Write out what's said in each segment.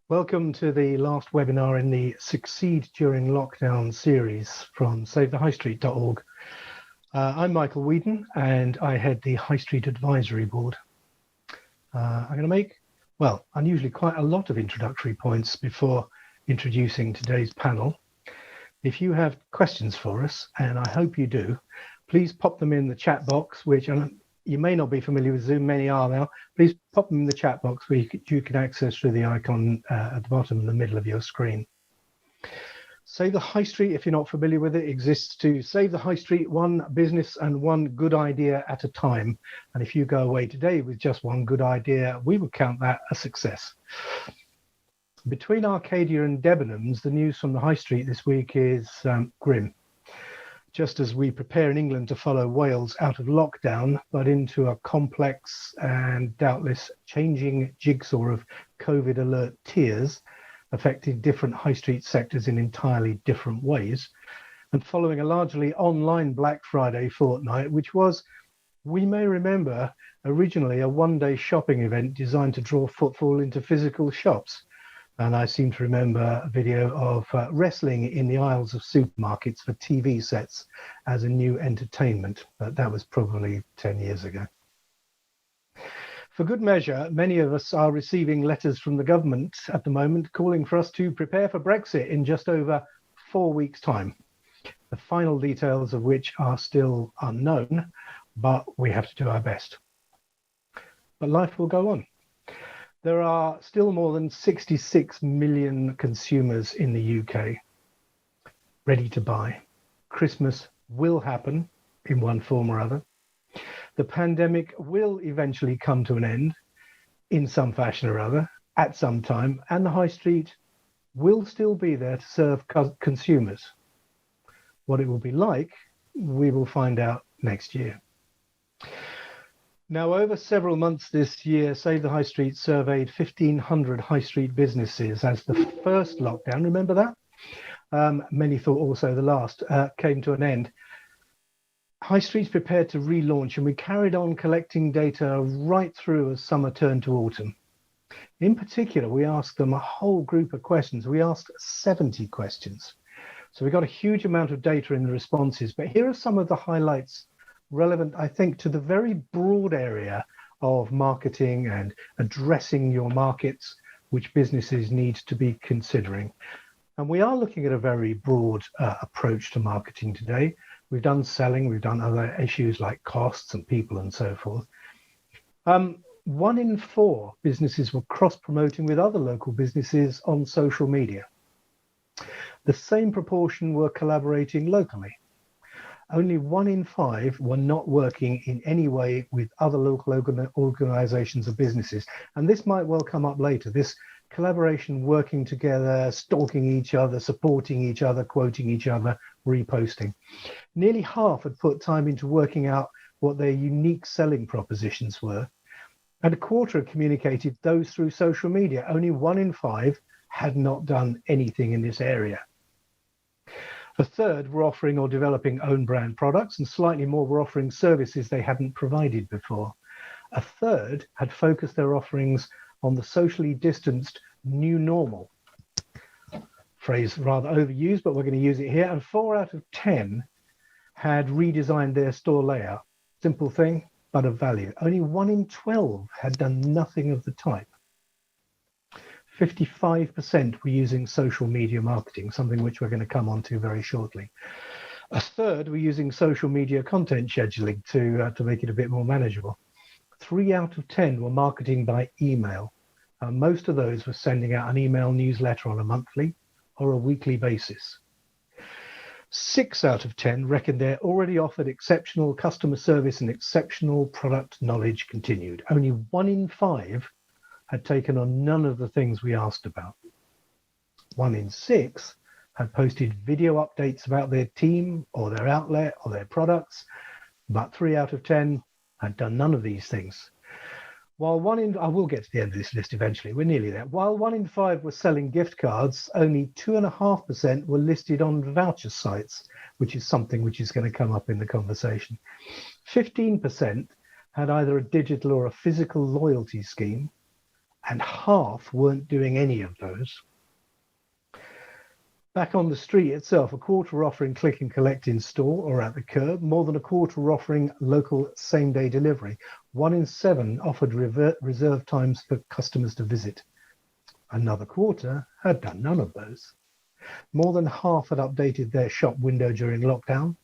Welcome to the last webinar in the Succeed During Lockdown series from SaveTheHighStreet.org. I'm Michael Whedon and I head the High Street Advisory Board. I'm going to make, unusually quite a lot of introductory points before introducing today's panel. If you have questions for us, and I hope you do, please pop them in the chat box, which you may not be familiar with Zoom, many are now. Please pop them in the chat box where you can access through the icon at the bottom in the middle of your screen. Save the High Street, if you're not familiar with it, exists to save the high street one business and one good idea at a time. And if you go away today with just one good idea, we would count that a success. Between Arcadia and Debenhams, the news from the High Street this week is grim. Just as we prepare in England to follow Wales out of lockdown, but into a complex and doubtless changing jigsaw of COVID alert tiers, affecting different high street sectors in entirely different ways, and following a largely online Black Friday fortnight, which was, we may remember, originally a one-day shopping event designed to draw footfall into physical shops. And I seem to remember a video of wrestling in the aisles of supermarkets for TV sets as a new entertainment, but that was probably 10 years ago. For good measure, many of us are receiving letters from the government at the moment calling for us to prepare for Brexit in just over 4 weeks' time, the final details of which are still unknown, but we have to do our best. But life will go on. There are still more than 66 million consumers in the UK ready to buy. Christmas will happen in one form or other. The pandemic will eventually come to an end in some fashion or other at some time, and the high street will still be there to serve consumers. What it will be like, we will find out next year. Now, over several months this year, Save the High Street surveyed 1,500 high street businesses as the first lockdown, remember that? Many thought also the last, came to an end. High Street's prepared to relaunch, and we carried on collecting data right through as summer turned to autumn. In particular, we asked them a whole group of questions. We asked 70 questions. So we got a huge amount of data in the responses, but here are some of the highlights relevant, I think, to the very broad area of marketing and addressing your markets, which businesses need to be considering. And we are looking at a very broad approach to marketing today. We've done selling, we've done other issues like costs and people and so forth. 1 in 4 businesses were cross-promoting with other local businesses on social media. The same proportion were collaborating locally. Only 1 in 5 were not working in any way with other local organizations or businesses. And this might well come up later, this collaboration, working together, stalking each other, supporting each other, quoting each other, reposting. Nearly half had put time into working out what their unique selling propositions were. And a quarter had communicated those through social media. Only 1 in 5 had not done anything in this area. A third were offering or developing own brand products, and slightly more were offering services they hadn't provided before. A third had focused their offerings on the socially distanced new normal. Phrase rather overused, but we're going to use it here. And 4 out of 10 had redesigned their store layout. Simple thing, but of value. Only 1 in 12 had done nothing of the type. 55% were using social media marketing, something which we're going to come on to very shortly. A third were using social media content scheduling to make it a bit more manageable. 3 out of 10 were marketing by email. Most of those were sending out an email newsletter on a monthly or a weekly basis. 6 out of 10 reckoned they already offered exceptional customer service and exceptional product knowledge continued. Only 1 in 5 had taken on none of the things we asked about. 1 in 6 had posted video updates about their team or their outlet or their products, but 3 out of 10 had done none of these things. While I will get to the end of this list eventually, we're nearly there. While 1 in 5 were selling gift cards, only 2.5% were listed on voucher sites, which is something which is going to come up in the conversation. 15% had either a digital or a physical loyalty scheme, and half weren't doing any of those. Back on the street itself, a quarter were offering click and collect in store or at the curb. More than a quarter were offering local same-day delivery. 1 in 7 offered reserve times for customers to visit. Another quarter had done none of those. More than half had updated their shop window during lockdown,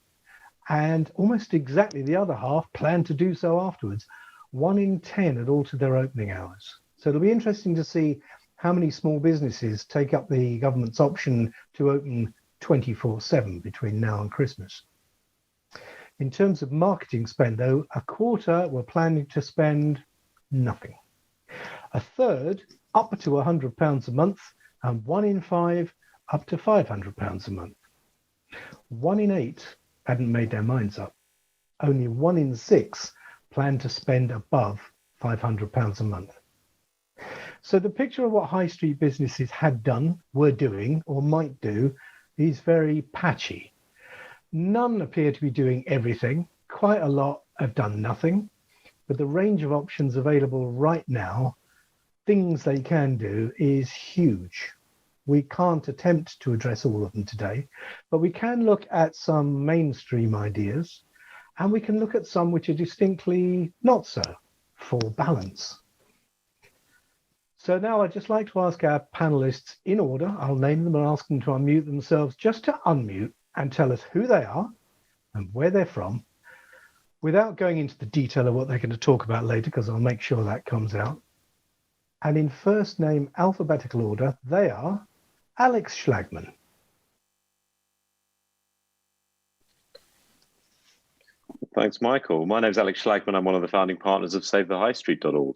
and almost exactly the other half planned to do so afterwards. 1 in 10 had altered their opening hours. So it'll be interesting to see how many small businesses take up the government's option to open 24/7 between now and Christmas. In terms of marketing spend, though, a quarter were planning to spend nothing. A third up to £100 a month, and 1 in 5 up to £500 a month. 1 in 8 hadn't made their minds up. Only 1 in 6 planned to spend above £500 a month. So the picture of what high street businesses had done, were doing, or might do is very patchy. None appear to be doing everything. Quite a lot have done nothing. But the range of options available right now, things they can do, is huge. We can't attempt to address all of them today, but we can look at some mainstream ideas, and we can look at some which are distinctly not so, for balance. So now I'd just like to ask our panelists in order. I'll name them and ask them to unmute themselves, just to unmute and tell us who they are and where they're from, without going into the detail of what they're going to talk about later, because I'll make sure that comes out. And in first name alphabetical order, they are Alex Schlagman. Thanks, Michael. My name's Alex Schlagman. I'm one of the founding partners of SaveTheHighStreet.org.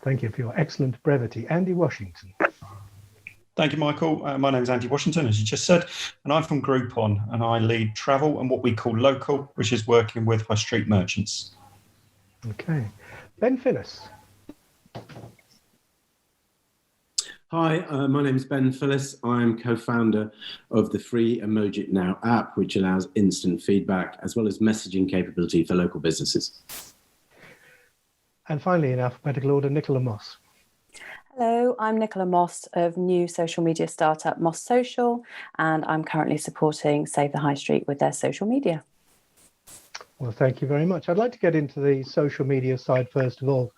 Thank you for your excellent brevity. Andy Washington. Thank you, Michael. My name is Andy Washington, as you just said, and I'm from Groupon, and I lead travel and what we call local, which is working with high street merchants. Okay. Ben Phillis. Hi, my name is Ben Phillis. I'm co-founder of the free Emojit Now app, which allows instant feedback as well as messaging capability for local businesses. And finally, in alphabetical order, Nicola Moss. Hello, I'm Nicola Moss of new social media startup Moss Social, and I'm currently supporting Save the High Street with their social media. Well, thank you very much. I'd like to get into the social media side first of all.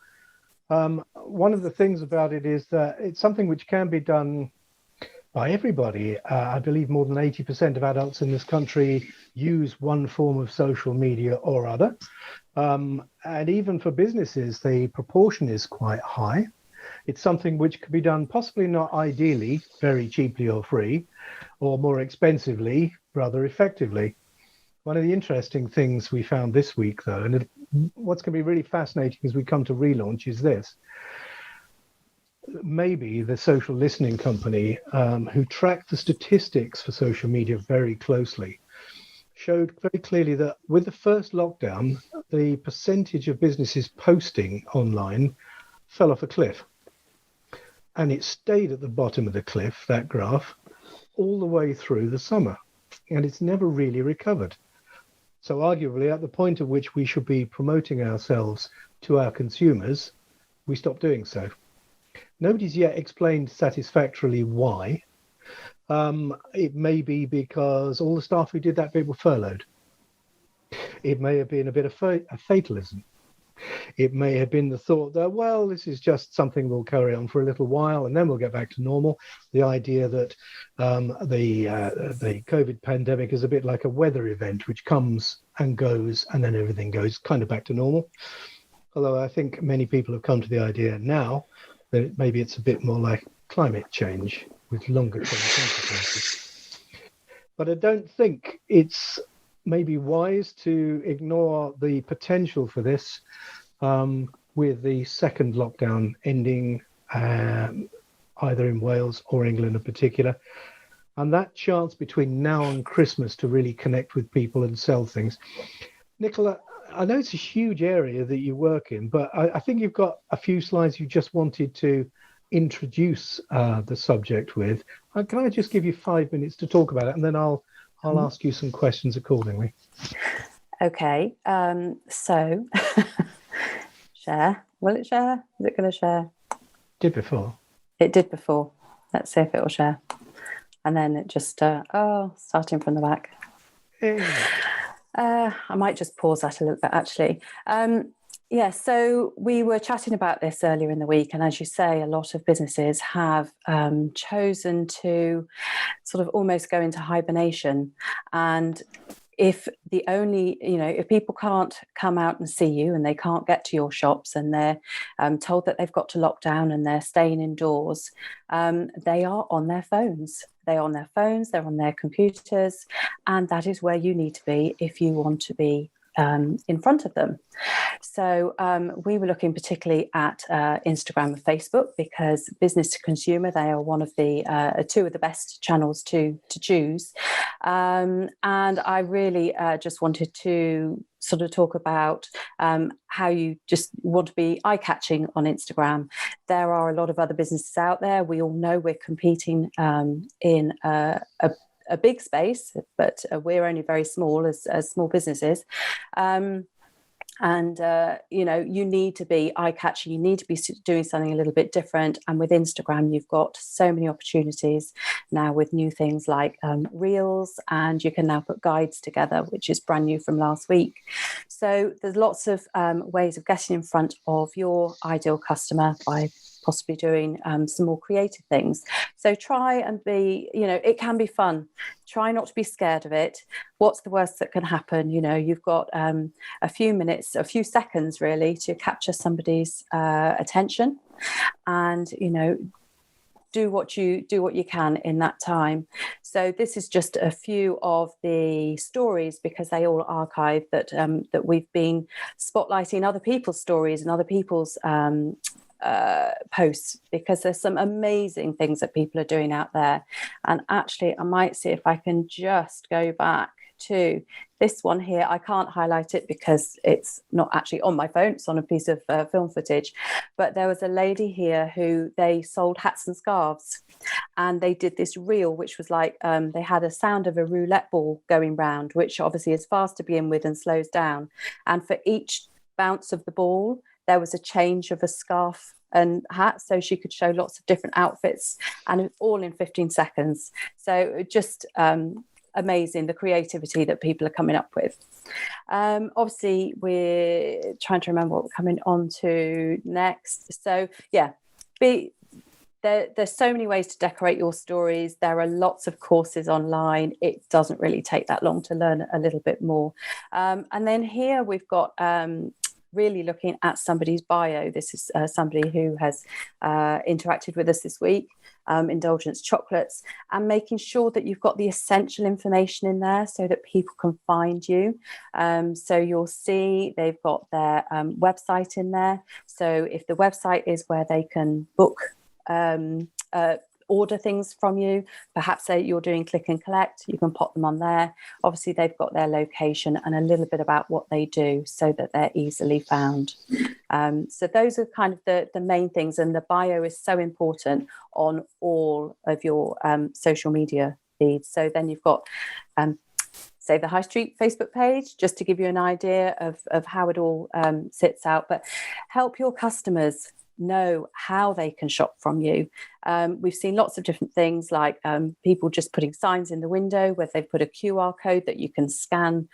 One of the things about it is that it's something which can be done by everybody. I believe more than 80% of adults in this country use one form of social media or other. And even for businesses, the proportion is quite high. It's something which could be done possibly not ideally, very cheaply or free, or more expensively, rather effectively. One of the interesting things we found this week, though, and what's going to be really fascinating as we come to relaunch is this. Maybe the social listening company who tracked the statistics for social media very closely showed very clearly that with the first lockdown, the percentage of businesses posting online fell off a cliff. And it stayed at the bottom of the cliff, that graph, all the way through the summer. And it's never really recovered. So arguably, at the point at which we should be promoting ourselves to our consumers, we stopped doing so. Nobody's yet explained satisfactorily why. It may be because all the staff who did that bit were furloughed. It may have been a bit of a fatalism. It may have been the thought that, well, this is just something we'll carry on for a little while and then we'll get back to normal. The idea that the COVID pandemic is a bit like a weather event, which comes and goes and then everything goes kind of back to normal. Although I think many people have come to the idea now that maybe it's a bit more like climate change with longer term consequences. But I don't think it's maybe wise to ignore the potential for this with the second lockdown ending either in Wales or England in particular. And that chance between now and Christmas to really connect with people and sell things. Nicola, I know it's a huge area that you work in, but I think you've got a few slides you just wanted to introduce the subject with. Can I just give you 5 minutes to talk about it, and then I'll ask you some questions accordingly. Okay, so share. Will it share? Is it going to share? Did before. It did before. Let's see if it will share. And then it just, starting from the back. I might just pause that a little bit, actually. So we were chatting about this earlier in the week. And as you say, a lot of businesses have chosen to sort of almost go into hibernation. And if if people can't come out and see you and they can't get to your shops and they're told that they've got to lock down and they're staying indoors, they are on their phones. They're on their phones, they're on their computers, and that is where you need to be if you want to be in front of them. So we were looking particularly at Instagram and Facebook, because business to consumer, they are one of the two of the best channels to choose. And I really just wanted to sort of talk about how you just want to be eye-catching on Instagram. There are a lot of other businesses out there. We all know we're competing in a big space, but we're only very small as small businesses. You need to be eye-catching. You need to be doing something a little bit different. And with Instagram, you've got so many opportunities now with new things like Reels, and you can now put guides together, which is brand new from last week. So there's lots of ways of getting in front of your ideal customer by possibly doing some more creative things. So try and be, it can be fun. Try not to be scared of it. What's the worst that can happen? You've got a few minutes, a few seconds really, to capture somebody's attention, and do what you can in that time. So this is just a few of the stories, because they all archive that we've been spotlighting other people's stories and other people's posts, because there's some amazing things that people are doing out there. And actually, I might see if I can just go back to this one here. I can't highlight it because it's not actually on my phone, it's on a piece of film footage. But there was a lady here who they sold hats and scarves, and they did this reel, which was like they had a sound of a roulette ball going round, which obviously is fast to begin with and slows down, and for each bounce of the ball there was a change of a scarf and hat, so she could show lots of different outfits, and all in 15 seconds. So just amazing, the creativity that people are coming up with. Obviously, we're trying to remember what we're coming on to next. So yeah, there's so many ways to decorate your stories. There are lots of courses online. It doesn't really take that long to learn a little bit more. And then here we've got really looking at somebody's bio. This is somebody who has interacted with us this week, Indulgence Chocolates, and making sure that you've got the essential information in there so that people can find you. So you'll see they've got their website in there. So if the website is where they can book order things from you, perhaps you're doing click and collect, you can pop them on there. Obviously they've got their location and a little bit about what they do so that they're easily found. So those are kind of the main things, and the bio is so important on all of your social media feeds. So then you've got Save the High Street Facebook page, just to give you an idea of how it all sits out, but help your customers know how they can shop from you. We've seen lots of different things, like people just putting signs in the window where they've put a QR code that you can scan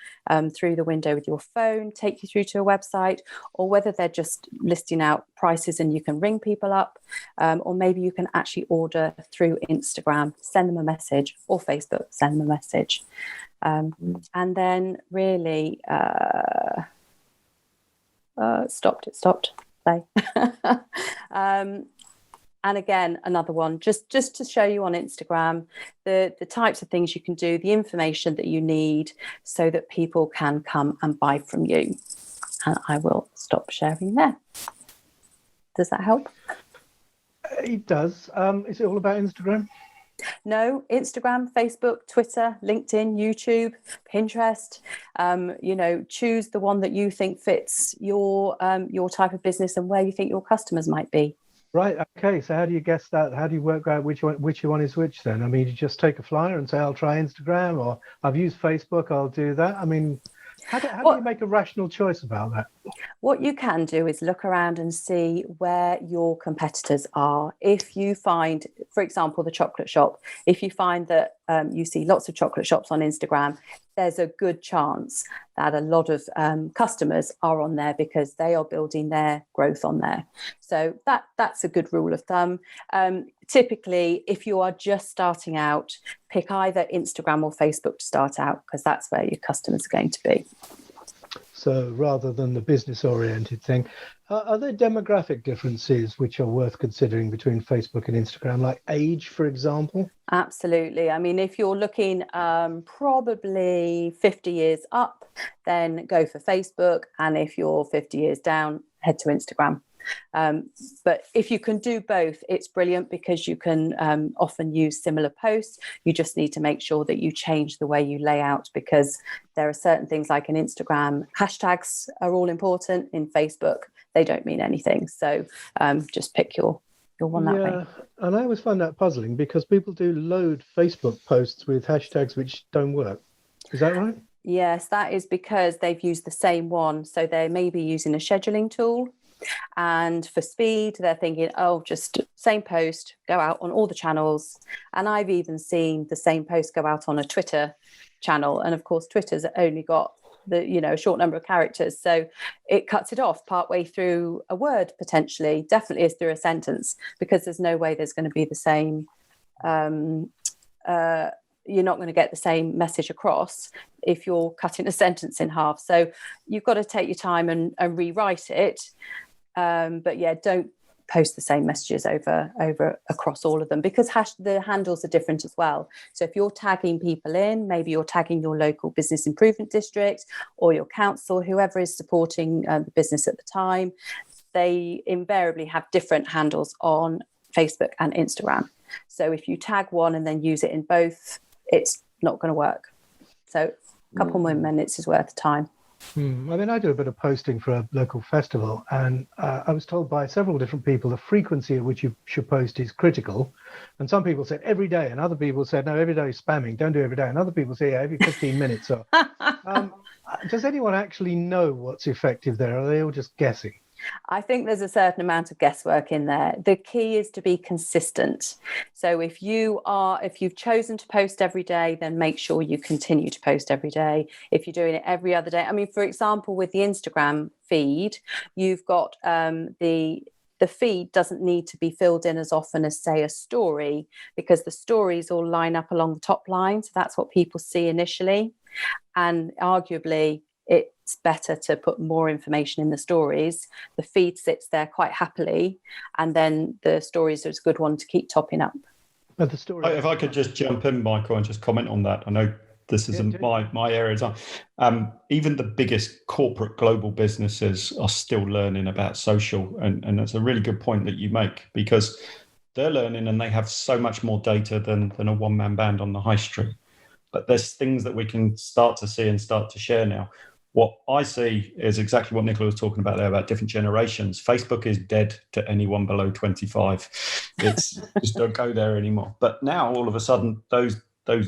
through the window with your phone, take you through to a website, or whether they're just listing out prices and you can ring people up, or maybe you can actually order through Instagram, send them a message, or Facebook, send them a message. And then really it stopped. And again, another one, just to show you on Instagram the types of things you can do, the information that you need so that people can come and buy from you. And I will stop sharing there. Does that help? It does. Is it all about Instagram? No, Instagram, Facebook, Twitter, LinkedIn, YouTube, Pinterest. Choose the one that you think fits your type of business and where you think your customers might be. Right. Okay. So how do you guess that? How do you work out which one is which then? I mean, you just take a flyer and say, I'll try Instagram, or I've used Facebook, I'll do that. I mean, How do you make a rational choice about that? What you can do is look around and see where your competitors are. If you find, for example, the chocolate shop, if you find that you see lots of chocolate shops on Instagram, there's a good chance that a lot of customers are on there because they are building their growth on there. So that's a good rule of thumb. Typically, if you are just starting out, pick either Instagram or Facebook to start out, because that's where your customers are going to be. So rather than the business-oriented thing, are there demographic differences which are worth considering between Facebook and Instagram, like age, for example? Absolutely. I mean, if you're looking probably 50 years up, then go for Facebook. And if you're 50 years down, head to Instagram. But if you can do both, it's brilliant because you can often use similar posts. You just need to make sure that you change the way you lay out, because there are certain things like in Instagram, hashtags are all important. In Facebook, they don't mean anything. So just pick your one that way. Yeah, and I always find that puzzling because people do load Facebook posts with hashtags which don't work. Is that right? Yes, that is because they've used the same one. So they may be using a scheduling tool. And for speed, they're thinking, oh, just same post, go out on all the channels. And I've even seen the same post go out on a Twitter channel. And of course, Twitter's only got a short number of characters. So it cuts it off partway through a word, potentially, definitely is through a sentence, because there's no way there's going to be the same. You're not going to get the same message across if you're cutting a sentence in half. So you've got to take your time and rewrite it. But yeah, don't post the same messages over across all of them, because the handles are different as well. So if you're tagging people in, maybe you're tagging your local business improvement district or your council, whoever is supporting the business at the time, they invariably have different handles on Facebook and Instagram. So if you tag one and then use it in both, it's not going to work. So a couple more minutes is worth time. I mean, I do a bit of posting for a local festival, and I was told by several different people the frequency at which you should post is critical. And some people said every day, and other people said, no, every day is spamming, don't do every day. And other people say, yeah, every 15 minutes. So, does anyone actually know what's effective there? Are they all just guessing? I think there's a certain amount of guesswork in there. The key is to be consistent. So if you've chosen to post every day, then make sure you continue to post every day. If you're doing it every other day, I mean, for example, with the Instagram feed, you've got the feed doesn't need to be filled in as often as, say, a story, because the stories all line up along the top line. So that's what people see initially. And arguably, it's better to put more information in the stories. The feed sits there quite happily, and then the stories are a good one to keep topping up. But the story. If I could just jump in, Michael, and just comment on that. I know this isn't my area. Even the biggest corporate global businesses are still learning about social, and that's a really good point that you make, because they're learning and they have so much more data than a one-man band on the high street. But there's things that we can start to see and start to share now. What I see is exactly what Nicola was talking about there, about different generations. Facebook is dead to anyone below 25. It's just don't go there anymore. But now, all of a sudden, those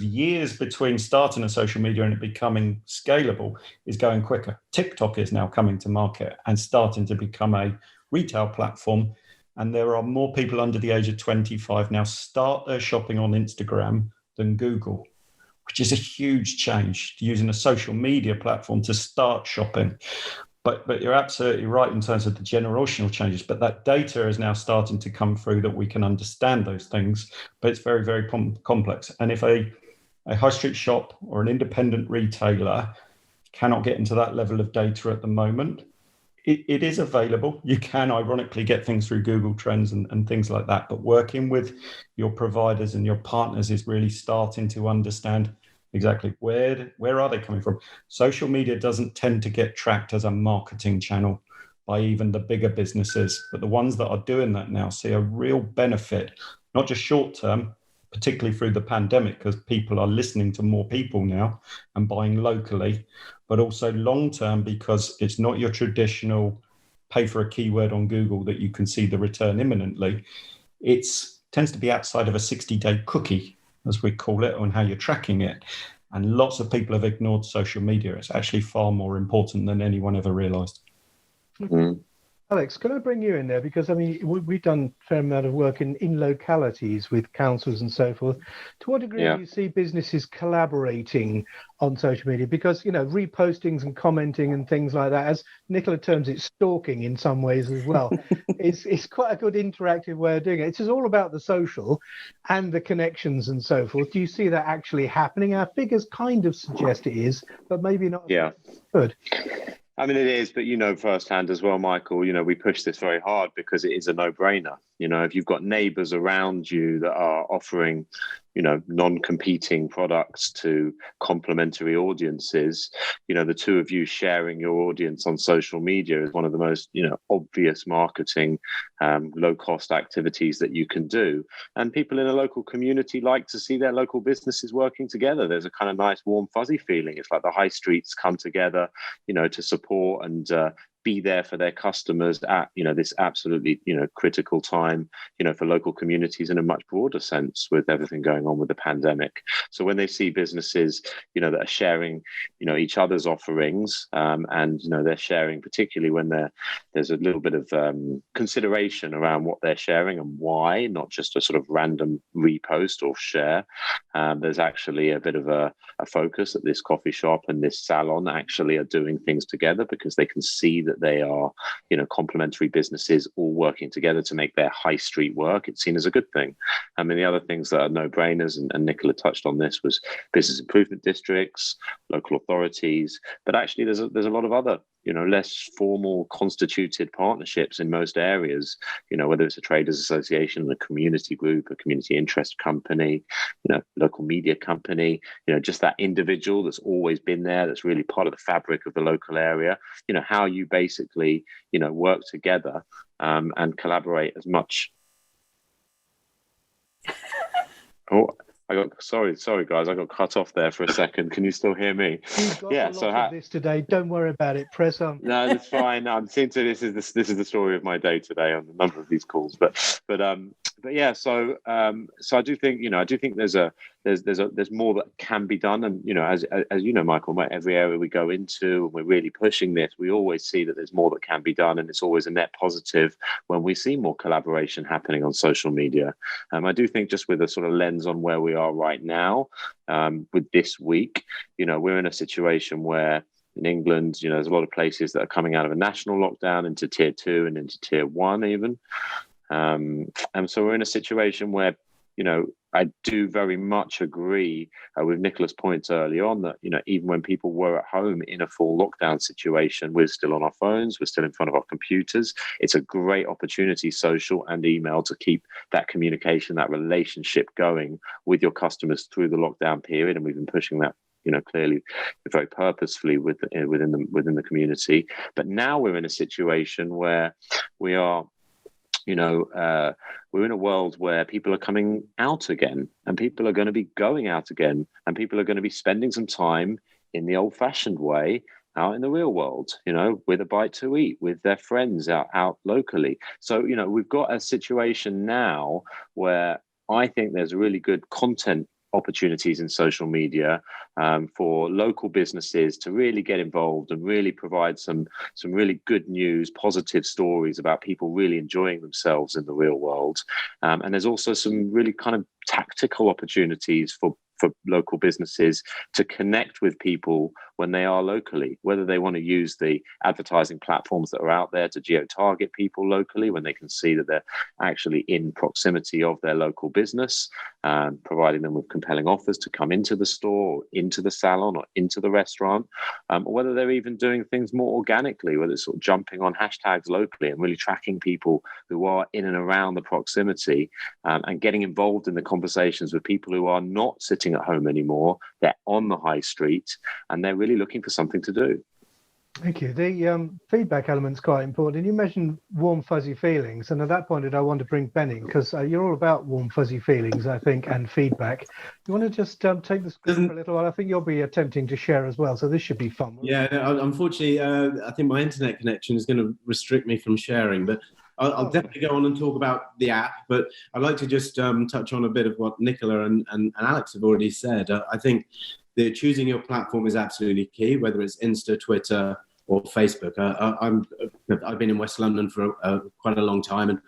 years between starting a social media and it becoming scalable is going quicker. TikTok is now coming to market and starting to become a retail platform. And there are more people under the age of 25 now start their shopping on Instagram than Google, which is a huge change, using a social media platform to start shopping. But you're absolutely right in terms of the generational changes. But that data is now starting to come through that we can understand those things. But it's very, very complex. And if a high street shop or an independent retailer cannot get into that level of data at the moment, it is available. You can ironically get things through Google Trends and things like that. But working with your providers and your partners is really starting to understand exactly where are they coming from. Social media doesn't tend to get tracked as a marketing channel by even the bigger businesses, but the ones that are doing that now see a real benefit, not just short term, particularly through the pandemic, because people are listening to more people now and buying locally, but also long term, because it's not your traditional pay for a keyword on Google that you can see the return imminently. It tends to be outside of a 60-day cookie, as we call it, on how you're tracking it. And lots of people have ignored social media. It's actually far more important than anyone ever realised. Mm. Alex, can I bring you in there? Because, I mean, we've done a fair amount of work in localities with councils and so forth. To what degree do you see businesses collaborating on social media? Because, you know, repostings and commenting and things like that, as Nicola terms it, stalking in some ways as well, it's quite a good interactive way of doing it. It's just all about the social and the connections and so forth. Do you see that actually happening? Our figures kind of suggest it is, but maybe not. Yeah. Good. I mean, it is, but you know firsthand as well, Michael, you know, we push this very hard because it is a no-brainer. You know, if you've got neighbours around you that are offering, you know, non-competing products to complementary audiences, you know, the two of you sharing your audience on social media is one of the most, you know, obvious marketing, low-cost activities that you can do. And people in a local community like to see their local businesses working together. There's a kind of nice, warm, fuzzy feeling. It's like the high streets come together, you know, to support and be there for their customers at, you know, this absolutely, you know, critical time, you know, for local communities in a much broader sense with everything going on with the pandemic. So when they see businesses, you know, that are sharing, you know, each other's offerings, and, you know, they're sharing, particularly when there's a little bit of consideration around what they're sharing and why, not just a sort of random repost or share. There's actually a bit of a focus that this coffee shop and this salon actually are doing things together because they can see that they are, you know, complementary businesses all working together to make their high street work. It's seen as a good thing. I mean, the other things that are no-brainers, and Nicola touched on this, was business improvement districts, local authorities, but actually there's a lot of other, you know, less formal constituted partnerships in most areas, you know, whether it's a traders association, a community group, a community interest company, you know, local media company, you know, just that individual that's always been there, that's really part of the fabric of the local area, you know, how you basically, you know, work together and collaborate as much. Oh, sorry, guys, I got cut off there for a second. Can you still hear me? You've got a lot of this today. Don't worry about it. Press on. No, that's fine. I'm seeing to this is the story of my day today on a number of these calls. But yeah. So I do think, you know, there's more that can be done, and, you know, as you know, Michael, every area we go into, and we're really pushing this, we always see that there's more that can be done, and it's always a net positive when we see more collaboration happening on social media. I do think, just with a sort of lens on where we are right now, with this week, you know, we're in a situation where in England, you know, there's a lot of places that are coming out of a national lockdown into tier 2 and into tier 1 even. And so we're in a situation where, you know, I do very much agree with Nicola's points early on that, you know, even when people were at home in a full lockdown situation, we're still on our phones, we're still in front of our computers. It's a great opportunity, social and email, to keep that communication, that relationship going with your customers through the lockdown period. And we've been pushing that, you know, clearly, very purposefully within the community. But now we're in a situation where we are, you know, we're in a world where people are coming out again, and people are going to be going out again, and people are going to be spending some time in the old-fashioned way out in the real world, you know, with a bite to eat, with their friends out locally. So, you know, we've got a situation now where I think there's really good content opportunities in social media for local businesses to really get involved and really provide some really good news, positive stories about people really enjoying themselves in the real world. And there's also some really kind of tactical opportunities for local businesses to connect with people when they are locally, whether they want to use the advertising platforms that are out there to geo-target people locally when they can see that they're actually in proximity of their local business, providing them with compelling offers to come into the store, or into the salon, or into the restaurant, or whether they're even doing things more organically, whether it's sort of jumping on hashtags locally and really tracking people who are in and around the proximity, and getting involved in the conversations with people who are not sitting at home anymore. They're on the high street and they're really looking for something to do. Thank you. The feedback element's quite important. And you mentioned warm, fuzzy feelings. And at that point, I want to bring Ben in, because you're all about warm, fuzzy feelings, I think, and feedback. You want to just take the screen for a little while? I think you'll be attempting to share as well. So this should be fun. Yeah, unfortunately, I think my internet connection is going to restrict me from sharing. But I'll definitely go on and talk about the app. But I'd like to just touch on a bit of what Nicola and Alex have already said. I think choosing your platform is absolutely key, whether it's Insta, Twitter, or Facebook. I've been in West London for quite a long time, and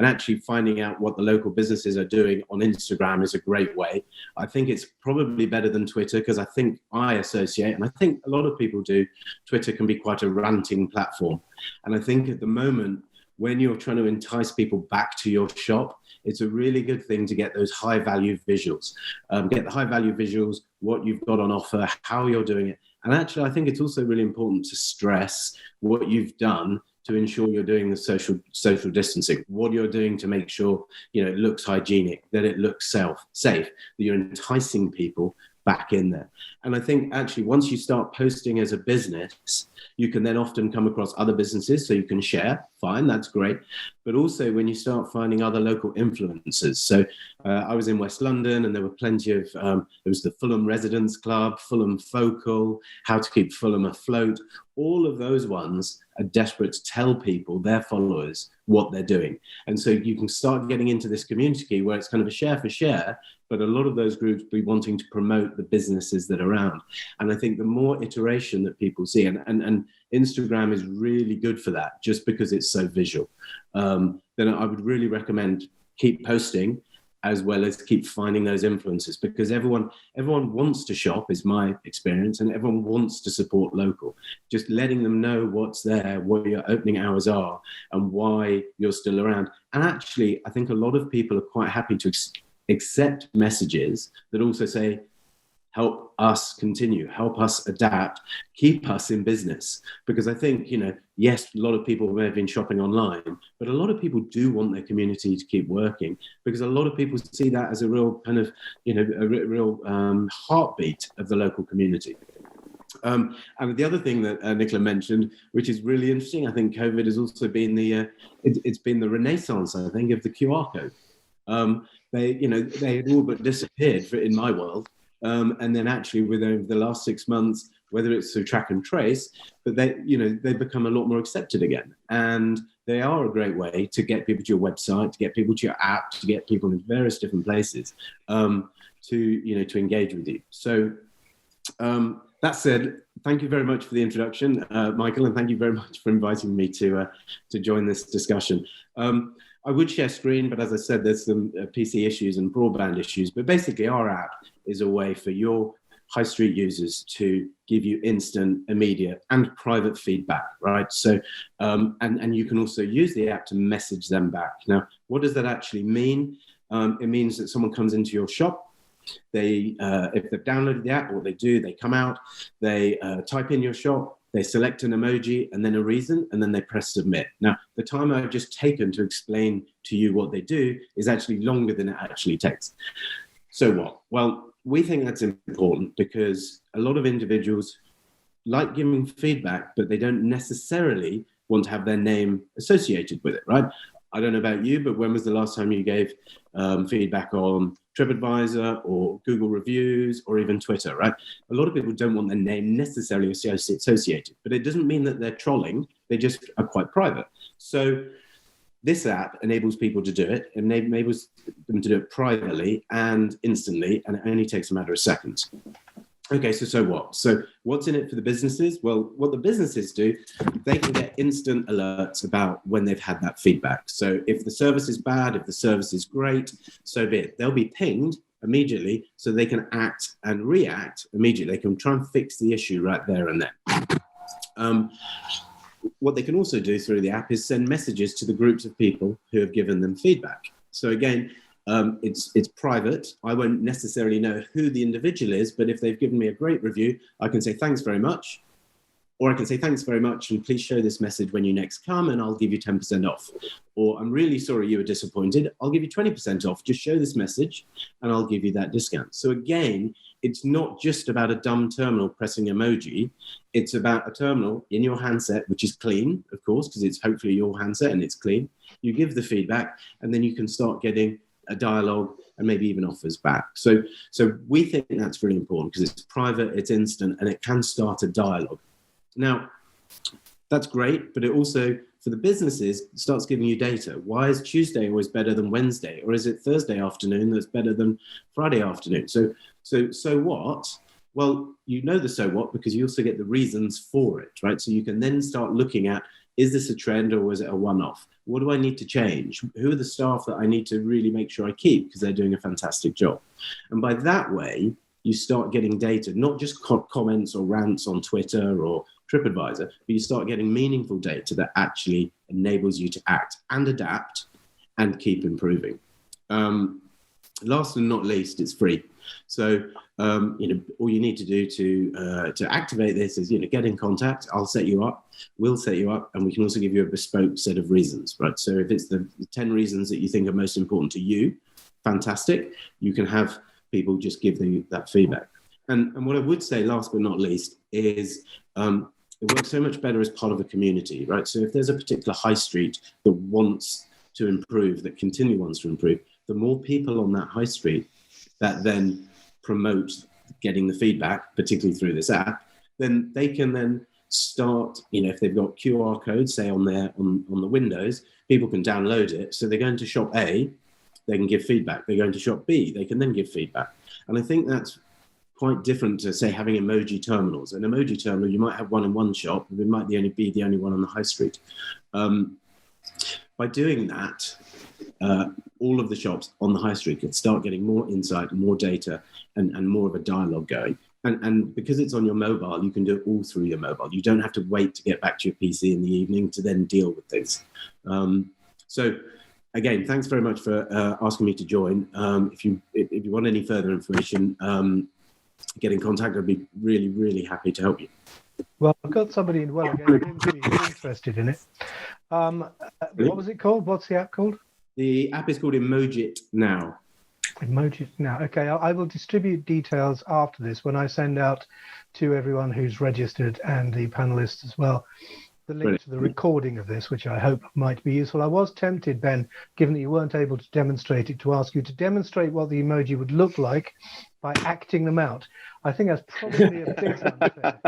actually finding out what the local businesses are doing on Instagram is a great way. I think it's probably better than Twitter, because I think I associate, and I think a lot of people do, Twitter can be quite a ranting platform. And I think at the moment, when you're trying to entice people back to your shop, it's a really good thing to get those high value visuals. Get the high value visuals, what you've got on offer, how you're doing it. And actually, I think it's also really important to stress what you've done to ensure you're doing the social distancing, what you're doing to make sure, it looks hygienic, that it looks safe, that you're enticing people back in there. And I think actually once you start posting as a business, you can then often come across other businesses, so you can share, fine, that's great. But also when you start finding other local influencers. So I was in West London, and there were plenty of, there was the Fulham Residents Club, Fulham Focal, How to Keep Fulham Afloat. All of those ones are desperate to tell people, their followers, what they're doing. And so you can start getting into this community where it's kind of a share for share, but a lot of those groups be wanting to promote the businesses that are around. And I think the more iteration that people see, and Instagram is really good for that, just because it's so visual, then I would really recommend keep posting, as well as keep finding those influencers, because everyone wants to shop, is my experience, and everyone wants to support local. Just letting them know what's there, what your opening hours are, and why you're still around. And actually, I think a lot of people are quite happy to accept messages that also say, help us continue, help us adapt, keep us in business. Because I think, yes, a lot of people may have been shopping online, but a lot of people do want their community to keep working, because a lot of people see that as a real kind of, real heartbeat of the local community. And the other thing that Nicola mentioned, which is really interesting, I think COVID has also been it's been the renaissance, I think, of the QR code. They had all but disappeared in my world. And then actually within the last 6 months, whether it's through track and trace, but they've become a lot more accepted again. And they are a great way to get people to your website, to get people to your app, to get people in various different places, to engage with you. So that said, thank you very much for the introduction, Michael, and thank you very much for inviting me to join this discussion. I would share screen, but as I said, there's some PC issues and broadband issues. But basically, our app is a way for your high street users to give you instant, immediate, and private feedback, right? So, and you can also use the app to message them back. Now, what does that actually mean? It means that someone comes into your shop. They, if they've downloaded the app, what they do, they come out, they type in your shop, they select an emoji and then a reason, and then they press submit. Now, the time I've just taken to explain to you what they do is actually longer than it actually takes. So what? Well, we think that's important because a lot of individuals like giving feedback, but they don't necessarily want to have their name associated with it, right? I don't know about you, but when was the last time you gave feedback on TripAdvisor or Google reviews or even Twitter, right? A lot of people don't want their name necessarily associated, but it doesn't mean that they're trolling. They just are quite private. So this app enables people to do it, enables them to do it privately and instantly, and it only takes a matter of seconds. Okay, so what? So what's in it for the businesses? Well, what the businesses do, they can get instant alerts about when they've had that feedback. So if the service is bad, if the service is great, so be it. They'll be pinged immediately so they can act and react immediately. They can try and fix the issue right there and then. What they can also do through the app is send messages to the groups of people who have given them feedback. So again, it's private. I won't necessarily know who the individual is, but if they've given me a great review, I can say thanks very much. Or I can say thanks very much and please show this message when you next come and I'll give you 10% off. Or I'm really sorry you were disappointed. I'll give you 20% off. Just show this message and I'll give you that discount. So again, it's not just about a dumb terminal pressing emoji. It's about a terminal in your handset, which is clean, of course, because it's hopefully your handset and it's clean. You give the feedback and then you can start getting a dialogue and maybe even offers back. So we think that's really important because it's private, it's instant, and it can start a dialogue. Now, that's great, but it also, for the businesses, starts giving you data. Why is Tuesday always better than Wednesday? Or is it Thursday afternoon that's better than Friday afternoon? So what? Well, you know the so what because you also get the reasons for it, right? So you can then start looking at, is this a trend or was it a one-off? What do I need to change? Who are the staff that I need to really make sure I keep because they're doing a fantastic job? And by that way, you start getting data, not just comments or rants on Twitter or TripAdvisor, but you start getting meaningful data that actually enables you to act and adapt and keep improving. Last and not least, it's free. So, all you need to do to activate this is, get in contact. I'll set you up. We'll set you up, and we can also give you a bespoke set of reasons, right? So if it's the 10 reasons that you think are most important to you, fantastic. You can have people just give that feedback. And what I would say, last but not least, is it works so much better as part of a community, right? So if there's a particular high street that wants to improve, that continually wants to improve, the more people on that high street that then promote getting the feedback, particularly through this app, then they can then start, if they've got QR codes, say on the windows, people can download it. So they're going to shop A, they can give feedback. They're going to shop B, they can then give feedback. And I think that's quite different to, say, having emoji terminals. An emoji terminal, you might have one in one shop, but it might be the only one on the high street. By doing that, all of the shops on the high street could start getting more insight, more data, and more of a dialogue going. And because it's on your mobile, you can do it all through your mobile. You don't have to wait to get back to your PC in the evening to then deal with things. So again, thanks very much for asking me to join. If you want any further information, get in contact. I'd be really, really happy to help you. Well, I've got somebody in Wellington who's interested in it. What was it called? What's the app called? The app is called Emojit Now. Emojit Now. Okay, I will distribute details after this when I send out to everyone who's registered and the panelists as well the link to the recording of this, which I hope might be useful. I was tempted, Ben, given that you weren't able to demonstrate it, to ask you to demonstrate what the emoji would look like by acting them out. I think that's probably a bit unfair.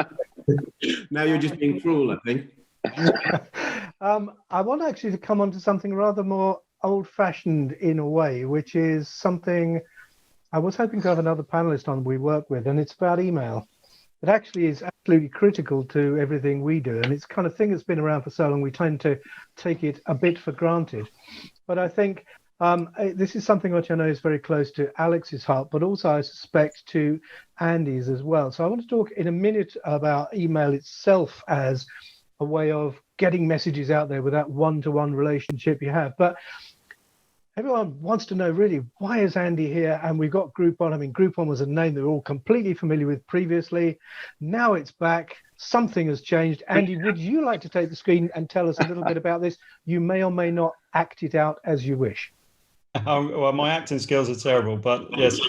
Now you're just being cruel, I think. I want actually to come on to something rather more old-fashioned in a way, which is something I was hoping to have another panelist on we work with, and it's about email. It actually is absolutely critical to everything we do, and it's kind of thing that's been around for so long, we tend to take it a bit for granted. But I think this is something which I know is very close to Alex's heart, but also I suspect to Andy's as well. So I want to talk in a minute about email itself as a way of getting messages out there with that one-to-one relationship you have. But everyone wants to know, really, why is Andy here? And we've got Groupon. I mean, Groupon was a name that we're all completely familiar with previously. Now it's back. Something has changed. Andy, would you like to take the screen and tell us a little bit about this? You may or may not act it out as you wish. Well, my acting skills are terrible, but yes,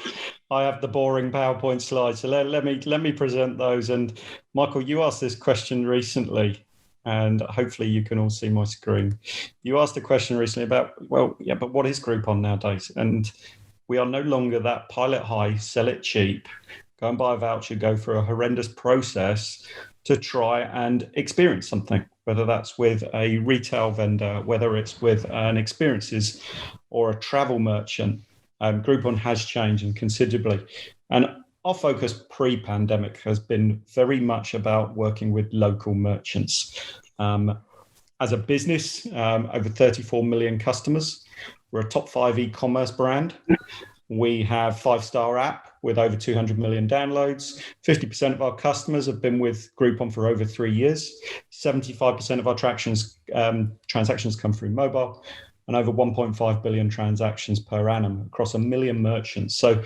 I have the boring PowerPoint slides. So let me present those. And Michael, you asked this question recently, and hopefully you can all see my screen. You asked a question recently about, well, yeah, but what is Groupon nowadays? And we are no longer that pilot high, sell it cheap, go and buy a voucher, go through a horrendous process to try and experience something, whether that's with a retail vendor, whether it's with an experiences or a travel merchant. Groupon has changed and considerably. And our focus pre-pandemic has been very much about working with local merchants. As a business, over 34 million customers. We're a top 5 e-commerce brand. We have 5-star app with over 200 million downloads. 50% of our customers have been with Groupon for over 3 years. 75% of our transactions come through mobile, and over 1.5 billion transactions per annum across 1 million merchants. So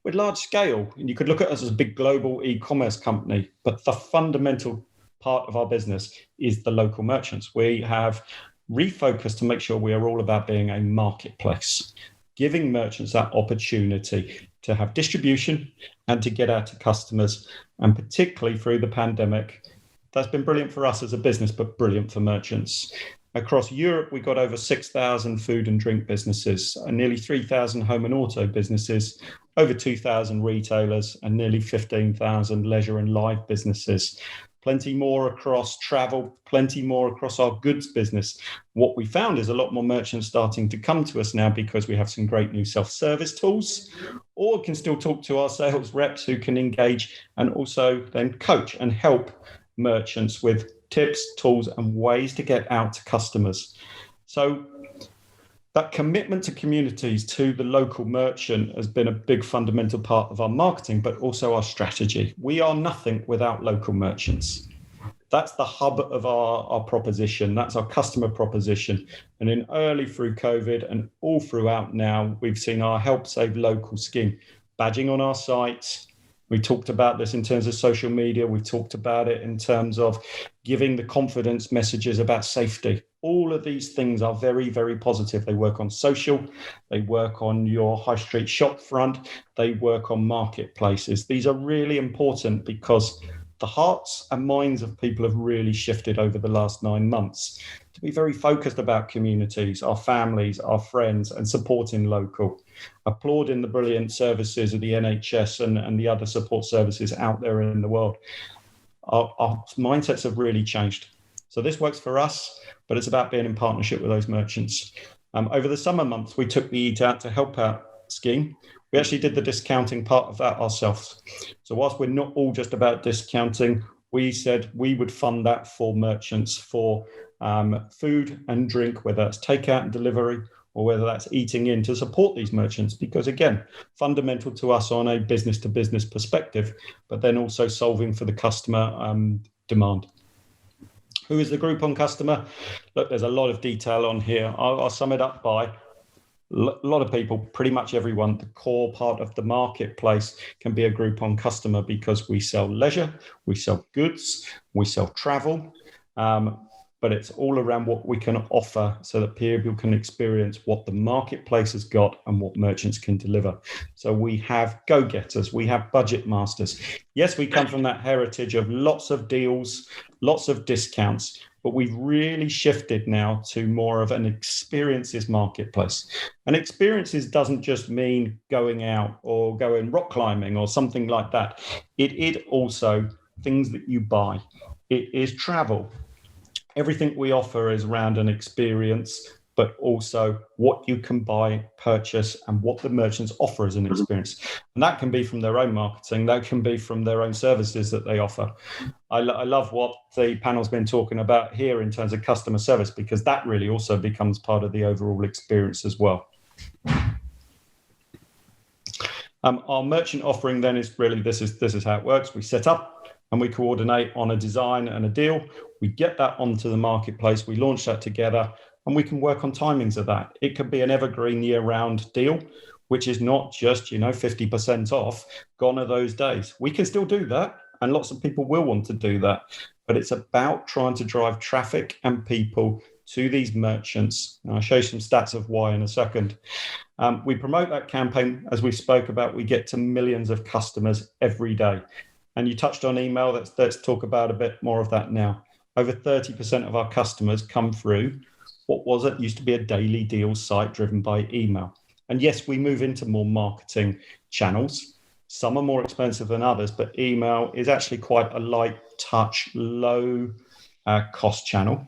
with large scale, and you could look at us as a big global e-commerce company, but the fundamental part of our business is the local merchants. We have refocused to make sure we are all about being a marketplace, giving merchants that opportunity to have distribution and to get out to customers. And particularly through the pandemic, that's been brilliant for us as a business, but brilliant for merchants. Across Europe, we got over 6,000 food and drink businesses, and nearly 3,000 home and auto businesses, over 2,000 retailers, and nearly 15,000 leisure and live businesses. plenty more across travel, plenty more across our goods business. What we found is a lot more merchants starting to come to us now because we have some great new self-service tools, or can still talk to our sales reps who can engage and also then coach and help merchants with tips, tools, and ways to get out to customers. So that commitment to communities, to the local merchant, has been a big fundamental part of our marketing, but also our strategy. We are nothing without local merchants. That's the hub of our proposition. That's our customer proposition. And in early through COVID and all throughout now, we've seen our Help Save Local scheme badging on our sites. We talked about this in terms of social media. We've talked about it in terms of giving the confidence messages about safety. All of these things are very, very positive. They work on social, they work on your high street shop front, they work on marketplaces. These are really important because the hearts and minds of people have really shifted over the last 9 months to be very focused about communities, our families, our friends, and supporting local. Applauding the brilliant services of the NHS and the other support services out there in the world. Our mindsets have really changed. So this works for us, but it's about being in partnership with those merchants. Over the summer months, we took the Eat Out to Help Out scheme. We actually did the discounting part of that ourselves. So whilst we're not all just about discounting, we said we would fund that for merchants for food and drink, whether that's takeout and delivery, or whether that's eating in, to support these merchants, because again, fundamental to us on a business to business perspective, but then also solving for the customer demand. Who is the Groupon customer? Look, there's a lot of detail on here. I'll sum it up by a lot of people, pretty much everyone. The core part of the marketplace can be a Groupon customer because we sell leisure, we sell goods, we sell travel, but it's all around what we can offer so that people can experience what the marketplace has got and what merchants can deliver. So we have go-getters, we have budget masters. Yes, we come from that heritage of lots of deals, lots of discounts, but we've really shifted now to more of an experiences marketplace. And experiences doesn't just mean going out or going rock climbing or something like that. It also things that you buy. It is travel. Everything we offer is around an experience, but also what you can buy, purchase, and what the merchants offer as an experience. And that can be from their own marketing, that can be from their own services that they offer. I love what the panel's been talking about here in terms of customer service, because that really also becomes part of the overall experience as well. Our merchant offering then is really, this is how it works. We set up and we coordinate on a design and a deal. We get that onto the marketplace. We launch that together and we can work on timings of that. It could be an evergreen year-round deal, which is not just, 50% off. Gone are those days. We can still do that, and lots of people will want to do that. But it's about trying to drive traffic and people to these merchants. And I'll show you some stats of why in a second. We promote that campaign, as we spoke about. We get to millions of customers every day. And you touched on email. Let's talk about a bit more of that now. Over 30% of our customers come through what was it used to be a daily deals site driven by email. And yes, we move into more marketing channels. Some are more expensive than others, but email is actually quite a light touch, low cost channel.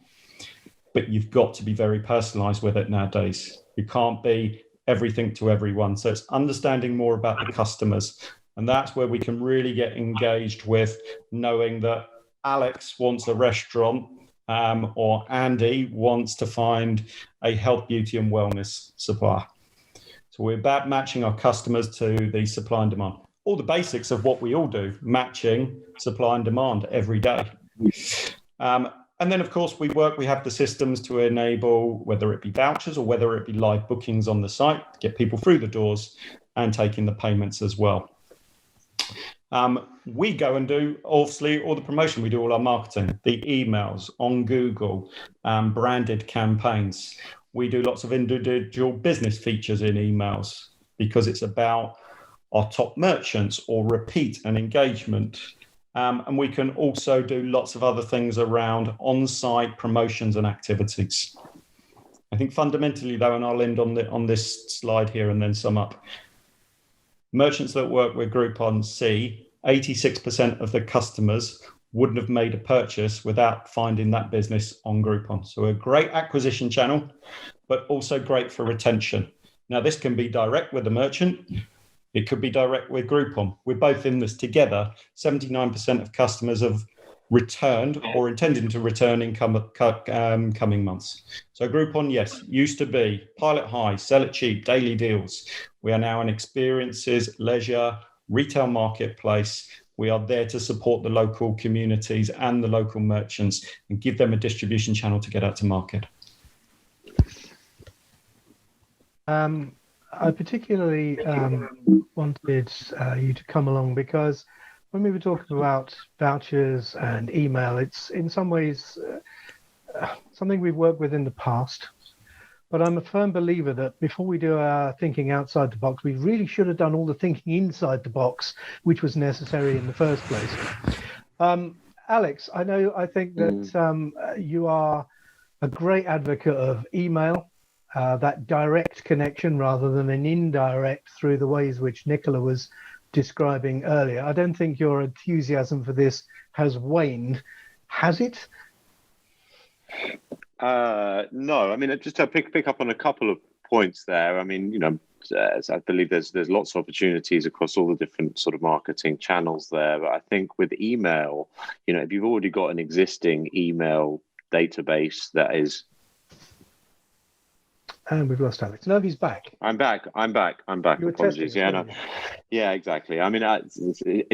But you've got to be very personalized with it nowadays. You can't be everything to everyone. So it's understanding more about the customers. And that's where we can really get engaged with knowing that Alex wants a restaurant or Andy wants to find a health, beauty and wellness supplier. So we're about matching our customers to the supply and demand. All the basics of what we all do, matching supply and demand every day. And then, of course, we have the systems to enable, whether it be vouchers or whether it be live bookings on the site, get people through the doors and taking the payments as well. We go and do, obviously, all the promotion. We do all our marketing, the emails on Google, branded campaigns. We do lots of individual business features in emails because it's about our top merchants or repeat and engagement. And we can also do lots of other things around on-site promotions and activities. I think fundamentally, though, and I'll end on this slide here and then sum up, merchants that work with Groupon see 86% of the customers wouldn't have made a purchase without finding that business on Groupon. So a great acquisition channel, but also great for retention. Now, this can be direct with the merchant. It could be direct with Groupon. We're both in this together. 79% of customers have returned or intending to return in coming months. So Groupon, yes, used to be pilot high, sell it cheap, daily deals. We are now an experiences, leisure, retail marketplace. We are there to support the local communities and the local merchants and give them a distribution channel to get out to market. I particularly wanted you to come along because when we were talking about vouchers and email, it's in some ways something we've worked with in the past. But I'm a firm believer that before we do our thinking outside the box, we really should have done all the thinking inside the box, which was necessary in the first place. Alex, I think that you are a great advocate of email. That direct connection rather than an indirect through the ways which Nicola was describing earlier. I don't think your enthusiasm for this has waned, has it? No, I mean, just to pick up on a couple of points there. I mean, I believe there's lots of opportunities across all the different sort of marketing channels there. But I think with email, if you've already got an existing email database that is. And we've lost Alex. No, he's back. I'm back. Apologies. Yeah, no. Yeah, exactly. I mean,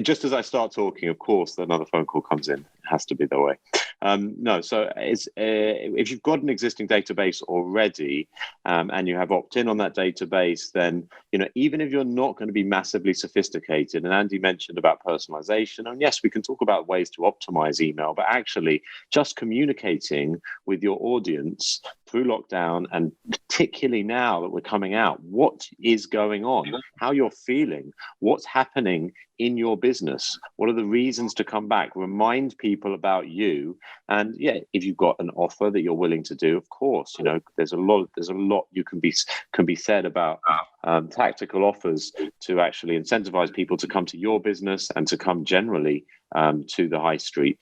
just as I start talking, of course, another phone call comes in. It has to be the way. No, so it's if you've got an existing database already and you have opt-in on that database, then even if you're not going to be massively sophisticated, and Andy mentioned about personalization, and yes, we can talk about ways to optimize email, but actually just communicating with your audience through lockdown, and particularly now that we're coming out, what is going on, how you're feeling, what's happening in your business, what are the reasons to come back, remind people about you. And yeah, if you've got an offer that you're willing to do, of course, there's a lot you can be said about tactical offers to actually incentivize people to come to your business and to come generally to the high street.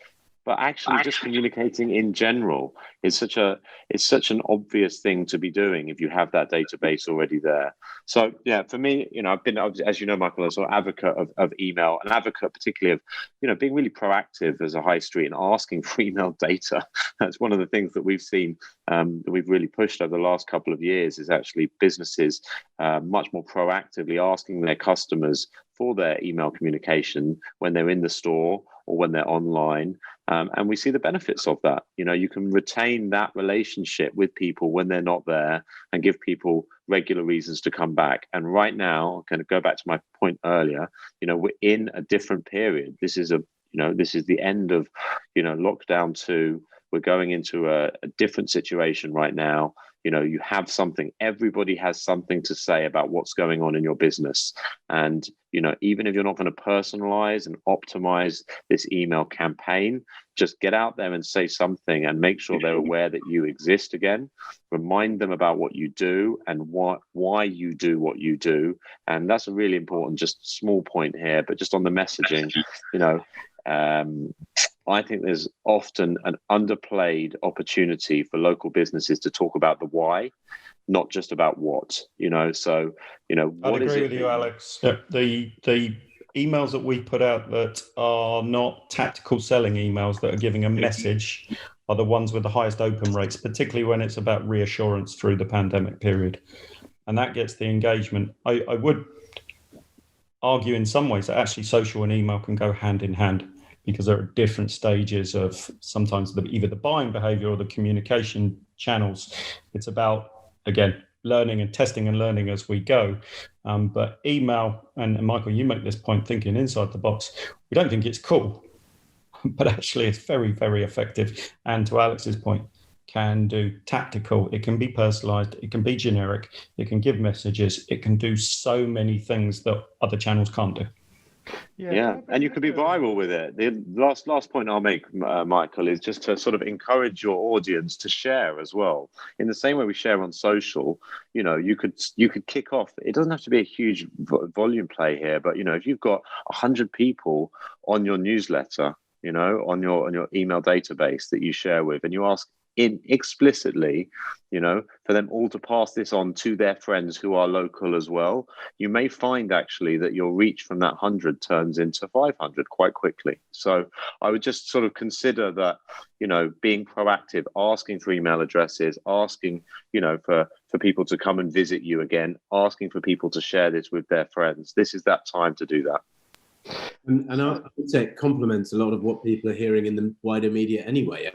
But actually just communicating in general is such an obvious thing to be doing if you have that database already there. So yeah, for me, I've been, as you know, Michael, a sort of advocate of email, an advocate particularly of, being really proactive as a high street and asking for email data. That's one of the things that we've seen that we've really pushed over the last couple of years, is actually businesses much more proactively asking their customers for their email communication when they're in the store or when they're online. And we see the benefits of that. You can retain that relationship with people when they're not there and give people regular reasons to come back. And right now, kind of go back to my point earlier, we're in a different period. This is the end of, lockdown 2. We're going into a different situation right now. You have something, everybody has something to say about what's going on in your business. And, even if you're not going to personalize and optimize this email campaign, just get out there and say something and make sure they're aware that you exist again. Remind them about what you do and why you do what you do. And that's a really important, just small point here, but just on the messaging, I think there's often an underplayed opportunity for local businesses to talk about the why, not just about what, so, what I'd agree with you, Alex. Yeah, the emails that we put out that are not tactical selling emails that are giving a message are the ones with the highest open rates, particularly when it's about reassurance through the pandemic period. And that gets the engagement. I would argue in some ways that actually social and email can go hand in hand, because there are different stages of sometimes either the buying behavior or the communication channels. It's about, again, learning and testing and learning as we go. But email, and Michael, you make this point, thinking inside the box, we don't think it's cool, but actually it's very, very effective. And to Alex's point, can do tactical, it can be personalized, it can be generic, it can give messages, it can do so many things that other channels can't do. Yeah, and you can be viral with it. The last point I'll make, Michael, is just to sort of encourage your audience to share as well. In the same way we share on social, you could kick off. It doesn't have to be a huge volume play here, but if you've got 100 people on your newsletter, on your email database that you share with, and you ask explicitly, for them all to pass this on to their friends who are local as well, you may find actually that your reach from that 100 turns into 500 quite quickly. So I would just sort of consider that, being proactive, asking for email addresses, asking, for people to come and visit you again, asking for people to share this with their friends. This is that time to do that. And I would say it complements a lot of what people are hearing in the wider media anyway.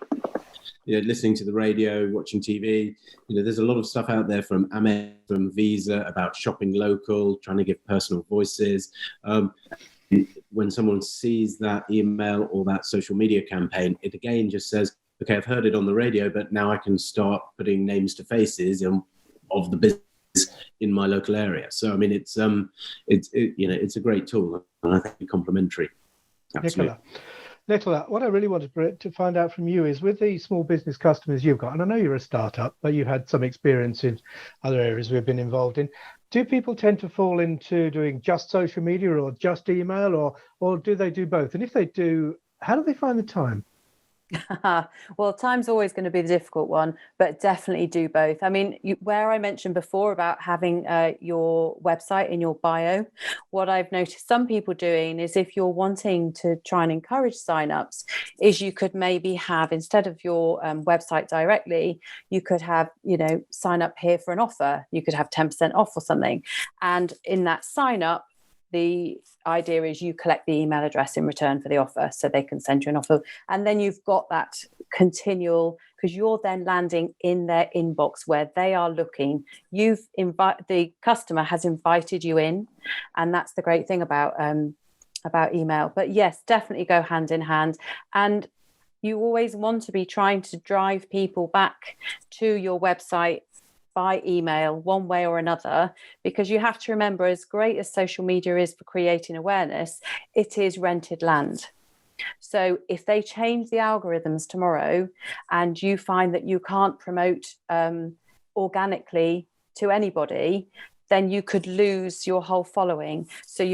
Listening to the radio, watching TV, there's a lot of stuff out there from Amex, from Visa about shopping local, trying to give personal voices. When someone sees that email or that social media campaign, it again just says, okay, I've heard it on the radio, but now I can start putting names to faces of the business in my local area. So I mean, it's a great tool, and I think complementary. Absolutely. Nicola, what I really wanted to find out from you is, with the small business customers you've got, and I know you're a startup, but you've had some experience in other areas we've been involved in. Do people tend to fall into doing just social media or just email, or do they do both? And if they do, how do they find the time? Well, time's always going to be the difficult one, but definitely do both. I mean, where I mentioned before about having your website in your bio, what I've noticed some people doing is, if you're wanting to try and encourage signups, is you could maybe have, instead of your website directly, you could have, sign up here for an offer. You could have 10% off or something. And in that sign up, the idea is you collect the email address in return for the offer, so they can send you an offer. And then you've got that continual, because you're then landing in their inbox where they are looking. The customer has invited you in, and that's the great thing about email. But yes, definitely go hand in hand. And you always want to be trying to drive people back to your website by email one way or another, because you have to remember, as great as social media is for creating awareness, it is rented land. So if they change the algorithms tomorrow and you find that you can't promote organically to anybody, then you could lose your whole following. So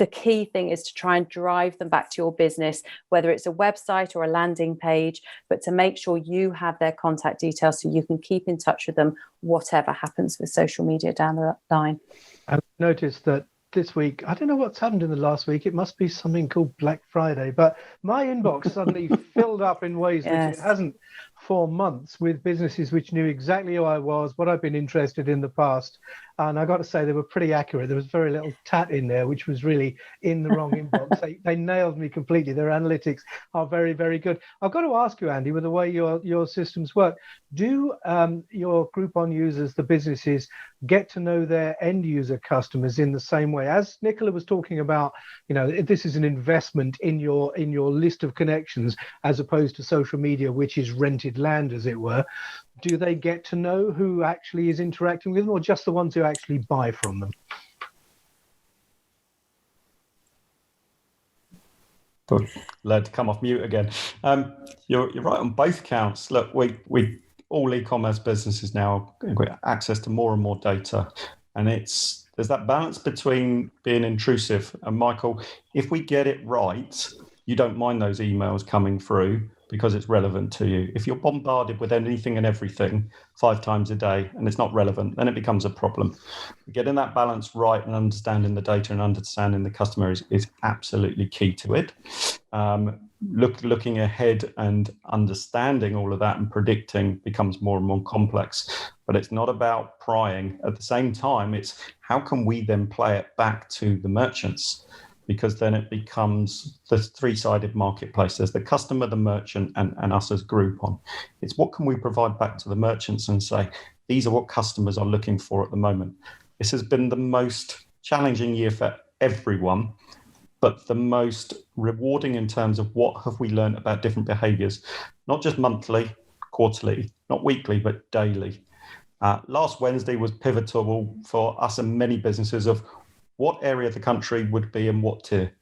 the key thing is to try and drive them back to your business, whether it's a website or a landing page, but to make sure you have their contact details so you can keep in touch with them, whatever happens with social media down the line. I've noticed that this week, I don't know what's happened in the last week. It must be something called Black Friday, but my inbox suddenly filled up in ways which it hasn't for months, with businesses which knew exactly who I was, what I've been interested in the past. And I got to say, they were pretty accurate. There was very little tat in there, which was really in the wrong inbox. They nailed me completely. Their analytics are very, very good. I've got to ask you, Andy, with the way your systems work, do your Groupon users, the businesses, get to know their end user customers in the same way? As Nicola was talking about, this is an investment in your list of connections, as opposed to social media, which is rented land, as it were. Do they get to know who actually is interacting with them, or just the ones who actually buy from them? Led to come off mute again. You're right on both counts. Look, we all e-commerce businesses now get access to more and more data, and there's that balance between being intrusive. And Michael, if we get it right, you don't mind those emails coming through because it's relevant to you. If you're bombarded with anything and everything 5 times a day and it's not relevant, then it becomes a problem. Getting that balance right and understanding the data and understanding the customer is absolutely key to it. Looking ahead and understanding all of that and predicting becomes more and more complex. But it's not about prying. At the same time, it's how can we then play it back to the merchants? Because then it becomes the 3-sided marketplace. There's the customer, the merchant, and us as Groupon. It's what can we provide back to the merchants and say, these are what customers are looking for at the moment. This has been the most challenging year for everyone, but the most rewarding in terms of what have we learned about different behaviors, not just monthly, quarterly, not weekly, but daily. Last Wednesday was pivotal for us and many businesses of what area of the country would be in what tier,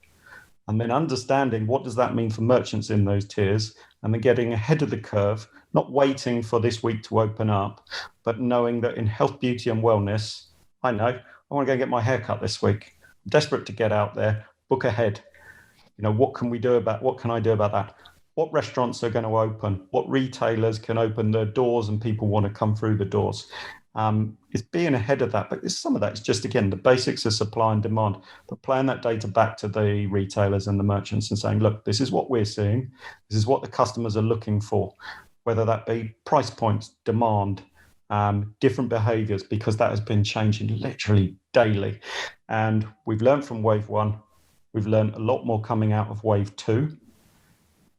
and then understanding what does that mean for merchants in those tiers, and then getting ahead of the curve, not waiting for this week to open up, but knowing that in health, beauty and wellness, I want to go get my hair cut this week. I'm desperate to get out there, book ahead. what can I do about that? What restaurants are going to open? What retailers can open their doors and people want to come through the doors? It's being ahead of that, but some of that is just, again, the basics of supply and demand, but playing that data back to the retailers and the merchants and saying, look, this is what we're seeing. This is what the customers are looking for, whether that be price points, demand, different behaviors, because that has been changing literally daily. And we've learned from wave one. We've learned a lot more coming out of wave two.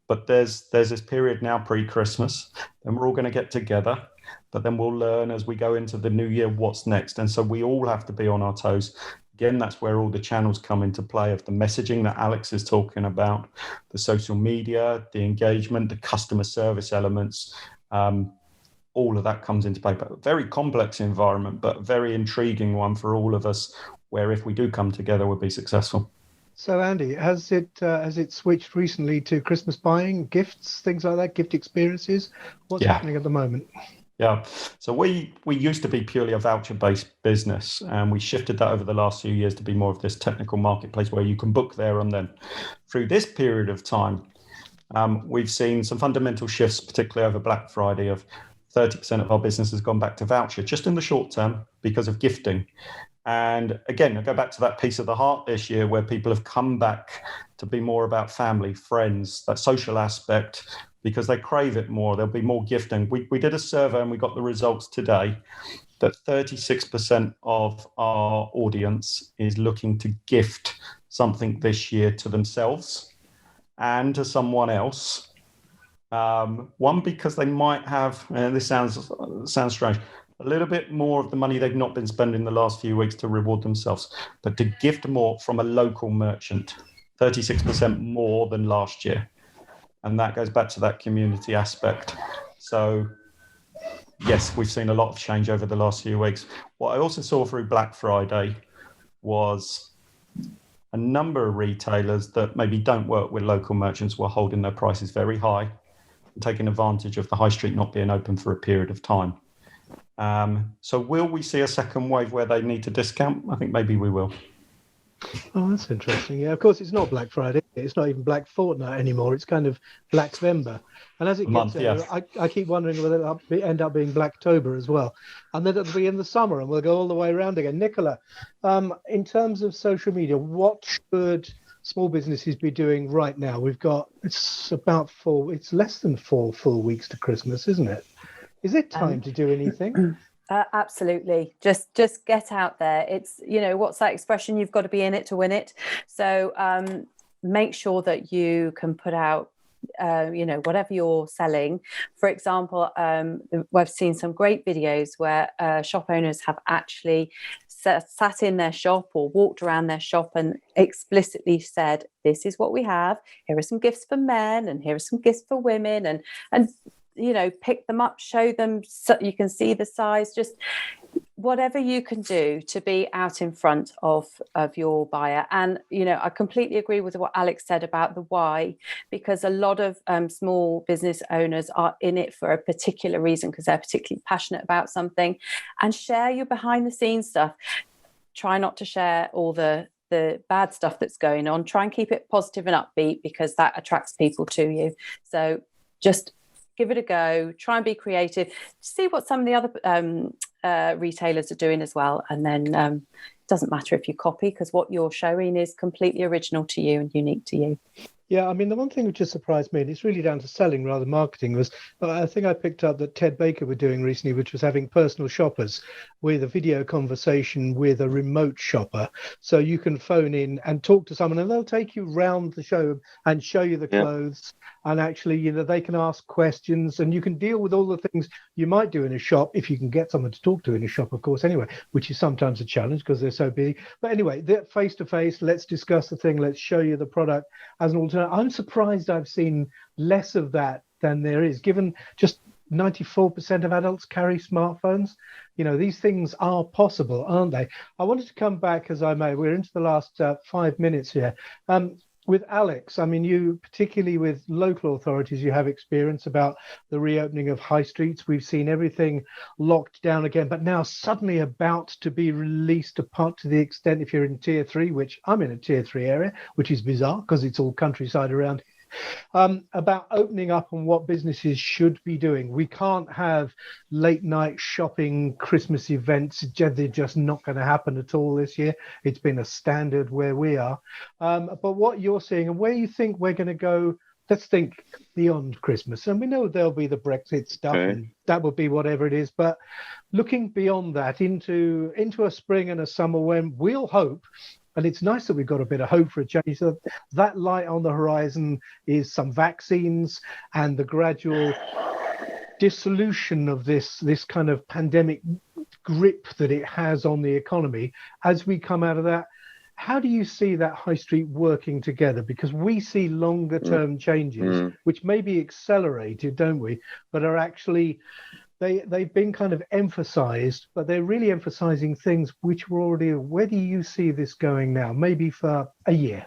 But there's this period now pre-Christmas, and we're all going to get together. But then we'll learn as we go into the new year what's next. And so we all have to be on our toes. Again, that's where all the channels come into play of the messaging that Alex is talking about, the social media, the engagement, the customer service elements. All of that comes into play. But a very complex environment, but a very intriguing one for all of us, where if we do come together, we'll be successful. So Andy, has it switched recently to Christmas buying, gifts, things like that, gift experiences? What's happening at the moment? Yeah, so we used to be purely a voucher-based business, and we shifted that over the last few years to be more of this technical marketplace where you can book there and then. Through this period of time, we've seen some fundamental shifts, particularly over Black Friday, of 30% of our business has gone back to voucher, just in the short term because of gifting. And again, I go back to that piece of the heart this year where people have come back to be more about family, friends, that social aspect, because they crave it more. There'll be more gifting. We did a survey and we got the results today that 36% of our audience is looking to gift something this year to themselves and to someone else. One, because they might have, and this sounds strange, a little bit more of the money they've not been spending the last few weeks to reward themselves, but to gift more from a local merchant, 36% more than last year. And that goes back to that community aspect. So yes, we've seen a lot of change over the last few weeks. What I also saw through Black Friday was a number of retailers that maybe don't work with local merchants were holding their prices very high and taking advantage of the high street not being open for a period of time. So will we see a second wave where they need to discount? I think maybe we will. Oh, that's interesting. Yeah, of course, it's not Black Friday. It's not even Black Fortnight anymore. It's kind of Blackvember. And as it gets there, I keep wondering whether it'll end up being Blacktober as well. And then it'll be in the summer and we'll go all the way around again. Nicola, in terms of social media, what should small businesses be doing right now? It's less than 4 full weeks to Christmas, isn't it? Is it time to do anything? Absolutely. Just get out there. It's, what's that expression? You've got to be in it to win it. So make sure that you can put out, whatever you're selling. For example, we've seen some great videos where shop owners have actually sat in their shop or walked around their shop and explicitly said, this is what we have. Here are some gifts for men and here are some gifts for women, and pick them up, show them so you can see the size, just whatever you can do to be out in front of your buyer. And, I completely agree with what Alex said about the why, because a lot of small business owners are in it for a particular reason because they're particularly passionate about something. And share your behind the scenes stuff. Try not to share all the bad stuff that's going on. Try and keep it positive and upbeat because that attracts people to you. So just give it a go, try and be creative, see what some of the other retailers are doing as well. And then it doesn't matter if you copy because what you're showing is completely original to you and unique to you. Yeah, I mean, the one thing which just surprised me, and it's really down to selling rather than marketing, was I think I picked up that Ted Baker were doing recently, which was having personal shoppers with a video conversation with a remote shopper. So you can phone in and talk to someone and they'll take you round the show and show you the clothes. And actually, they can ask questions and you can deal with all the things you might do in a shop if you can get someone to talk to in a shop, of course, anyway, which is sometimes a challenge because they're so busy. But anyway, face to face, let's discuss the thing. Let's show you the product as an alternative. I'm surprised I've seen less of that than there is, given just 94% of adults carry smartphones. These things are possible, aren't they? I wanted to come back, as I may. We're into the last 5 minutes here. with Alex, I mean, you particularly with local authorities, you have experience about the reopening of high streets. We've seen everything locked down again, but now suddenly about to be released apart to the extent if you're in tier 3, which I'm in a tier 3 area, which is bizarre because it's all countryside around here. About opening up and what businesses should be doing. We can't have late night shopping, Christmas events. They're just not going to happen at all this year. It's been a standard where we are. But what you're seeing and where you think we're going to go, let's think beyond Christmas. And we know there'll be the Brexit stuff, and that will be whatever it is. But looking beyond that into a spring and a summer when we'll hope, and it's nice that we've got a bit of hope for a change. So that light on the horizon is some vaccines and the gradual dissolution of this kind of pandemic grip that it has on the economy. As we come out of that, how do you see that high street working together? Because we see longer term changes, which may be accelerated, don't we? But are actually... They've been kind of emphasized, but they're really emphasizing things which were already. Where do you see this going now? Maybe for a year.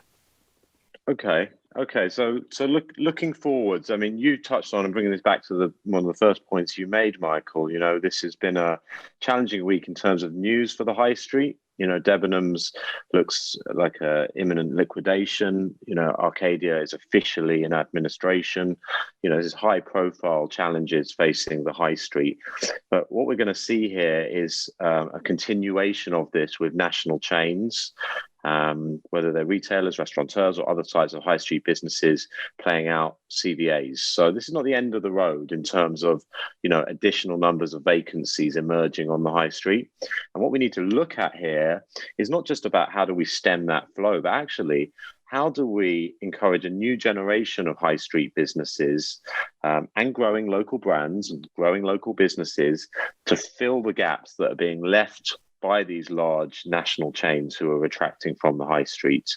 Okay. So looking forwards, I mean, you touched on and bringing this back to one of the first points you made, Michael. You know, this has been a challenging week in terms of news for the high street. You know, Debenhams looks like a imminent liquidation. You know, Arcadia is officially in administration. You know, there's high-profile challenges facing the high street. But what we're going to see here is a continuation of this with national chains, whether they're retailers, restaurateurs, or other types of high street businesses playing out CVAs. So this is not the end of the road in terms of, you know, additional numbers of vacancies emerging on the high street. And what we need to look at here is not just about how do we stem that flow, but actually how do we encourage a new generation of high street businesses and growing local brands and growing local businesses to fill the gaps that are being left by these large national chains who are retracting from the high street,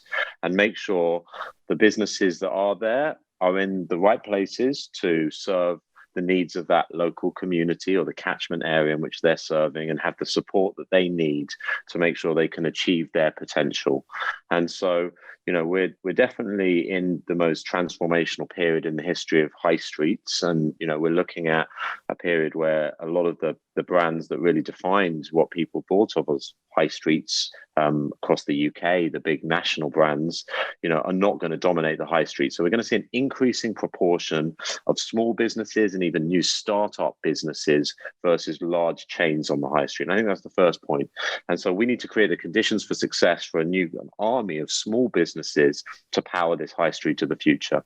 and make sure the businesses that are there are in the right places to serve the needs of that local community or the catchment area in which they're serving, and have the support that they need to make sure they can achieve their potential. And so, you know, we're definitely in the most transformational period in the history of high streets. And, you know, we're looking at a period where a lot of the brands that really defined what people thought of as high streets across the UK, the big national brands, you know, are not going to dominate the high street. So we're going to see an increasing proportion of small businesses and even new startup businesses versus large chains on the high street. And I think that's the first point. And so we need to create the conditions for success for an army of small businesses to power this high street of the future.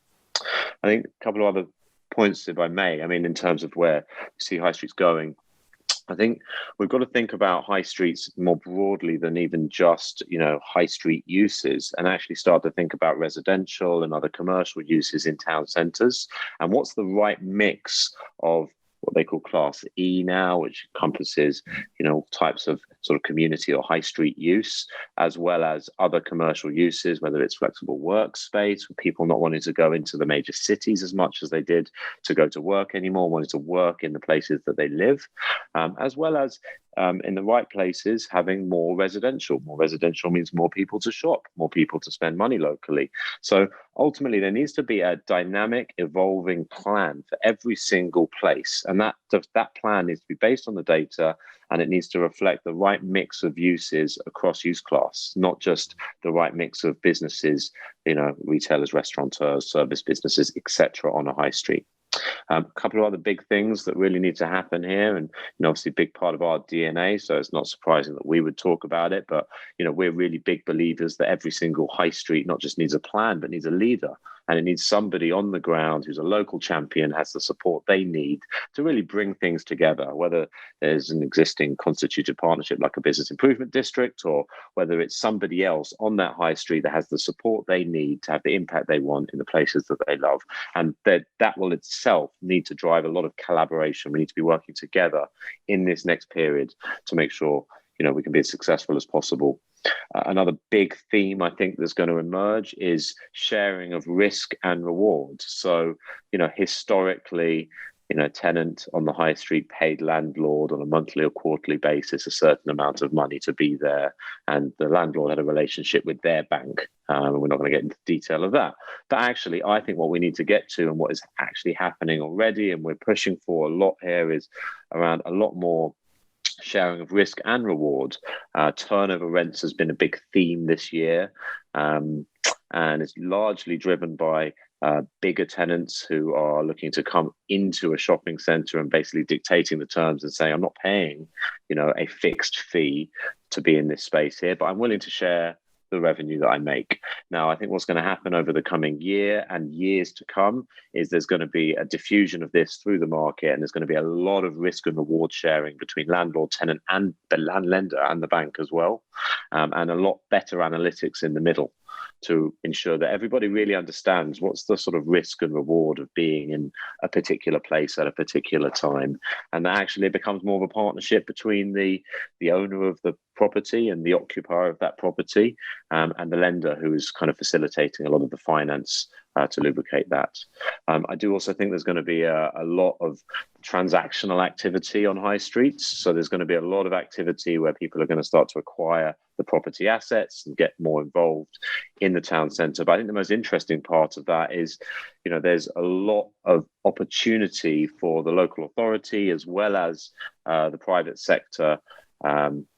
I think a couple of other points, if I may, I mean, in terms of where you see high streets going, I think we've got to think about high streets more broadly than even just, you know, high street uses, and actually start to think about residential and other commercial uses in town centres. And what's the right mix of what they call Class E now, which encompasses, you know, types of sort of community or high street use, as well as other commercial uses, whether it's flexible workspace, with people not wanting to go into the major cities as much as they did to go to work anymore, wanting to work in the places that they live, as well as in the right places, having more residential. More residential means more people to shop, more people to spend money locally. So ultimately, there needs to be a dynamic, evolving plan for every single place. And that plan needs to be based on the data, and it needs to reflect the right mix of uses across use class, not just the right mix of businesses, you know, retailers, restaurateurs, service businesses, etc. on a high street. A couple of other big things that really need to happen here, and, you know, obviously a big part of our DNA, so it's not surprising that we would talk about it, but, you know, we're really big believers that every single high street not just needs a plan, but needs a leader, and it needs somebody on the ground who's a local champion, has the support they need to really bring things together, whether there's an existing constituted partnership like a business improvement district, or whether it's somebody else on that high street that has the support they need to have the impact they want in the places that they love. And that will itself need to drive a lot of collaboration. We need to be working together in this next period to make sure, you know, we can be as successful as possible. Another big theme I think that's going to emerge is sharing of risk and reward. So, you know, historically, tenant on the high street paid landlord on a monthly or quarterly basis a certain amount of money to be there, and the landlord had a relationship with their bank. We're not going to get into detail of that. But actually, I think what we need to get to, and what is actually happening already, and we're pushing for a lot here, is around a lot more sharing of risk and reward. Turnover rents has been a big theme this year, and it's largely driven by bigger tenants who are looking to come into a shopping centre and basically dictating the terms and saying, I'm not paying, a fixed fee to be in this space here, but I'm willing to share the revenue that I make. Now, I think what's going to happen over the coming year and years to come is there's going to be a diffusion of this through the market, and there's going to be a lot of risk and reward sharing between landlord, tenant, and the landlender and the bank as well, and a lot better analytics in the middle to ensure that everybody really understands what's the sort of risk and reward of being in a particular place at a particular time. And that actually becomes more of a partnership between the owner of the property and the occupier of that property, and the lender, who is kind of facilitating a lot of the finance to lubricate that. I do also think there's going to be a lot of transactional activity on high streets. So there's going to be a lot of activity where people are going to start to acquire the property assets and get more involved in the town centre. But I think the most interesting part of that is, there's a lot of opportunity for the local authority as well as the private sector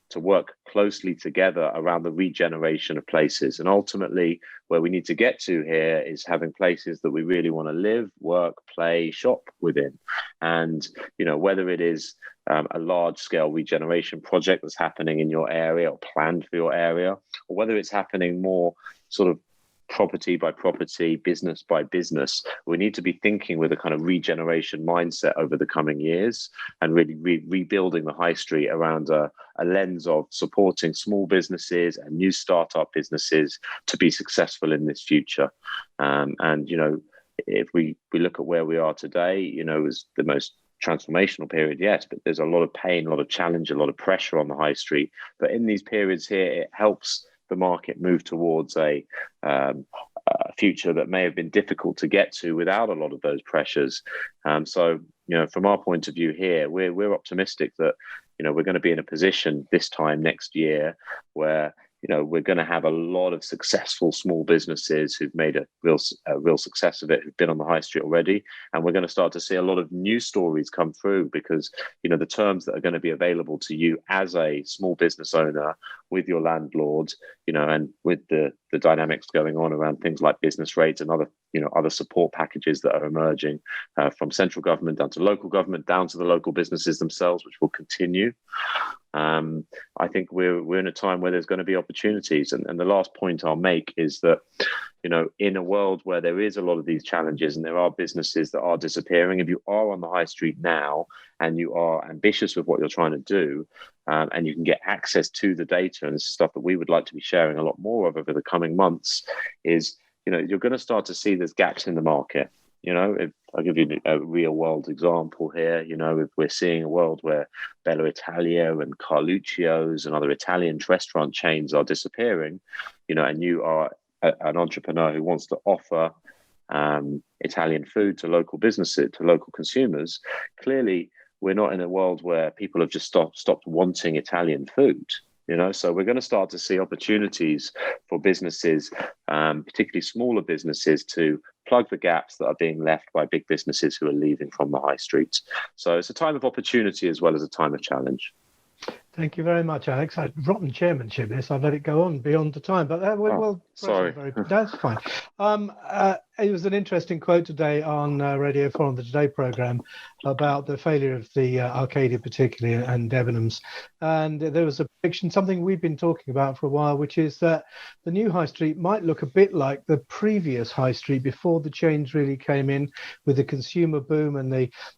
to work closely together around the regeneration of places. And ultimately, where we need to get to here is having places that we really want to live, work, play, shop within. And, whether it is a large-scale regeneration project that's happening in your area or planned for your area, or whether it's happening more sort of property by property, business by business, we need to be thinking with a kind of regeneration mindset over the coming years, and really rebuilding the high street around a lens of supporting small businesses and new startup businesses to be successful in this future. And if we look at where we are today, it was the most transformational period, yes, but there's a lot of pain, a lot of challenge, a lot of pressure on the high street. But in these periods here, it helps the market move towards a future that may have been difficult to get to without a lot of those pressures. So, from our point of view here, we're optimistic that, we're going to be in a position this time next year where, we're going to have a lot of successful small businesses who've made a real success of it, who've been on the high street already. And we're going to start to see a lot of new stories come through because, the terms that are going to be available to you as a small business owner with your landlord, and with the dynamics going on around things like business rates and other support packages that are emerging from central government down to local government, down to the local businesses themselves, which will continue. I think we're in a time where there's going to be opportunities. And the last point I'll make is that, in a world where there is a lot of these challenges and there are businesses that are disappearing, if you are on the high street now and you are ambitious with what you're trying to do, and you can get access to the data, and this is stuff that we would like to be sharing a lot more of over the coming months, is, you're going to start to see there's gaps in the market. If I'll give you a real world example here, if we're seeing a world where Bella Italia and Carluccio's and other Italian restaurant chains are disappearing, and you are an entrepreneur who wants to offer Italian food to local businesses, to local consumers, clearly we're not in a world where people have just stopped wanting Italian food. So we're going to start to see opportunities for businesses, particularly smaller businesses, to plug the gaps that are being left by big businesses who are leaving from the high streets. So it's a time of opportunity as well as a time of challenge. Thank you very much, Alex. Rotten chairmanship this. I've let it go on beyond the time, but sorry. That's fine. It was an interesting quote today on Radio 4 on the Today programme about the failure of the Arcadia particularly and Debenhams. And there was a prediction, something we've been talking about for a while, which is that the new high street might look a bit like the previous high street before the change really came in with the consumer boom and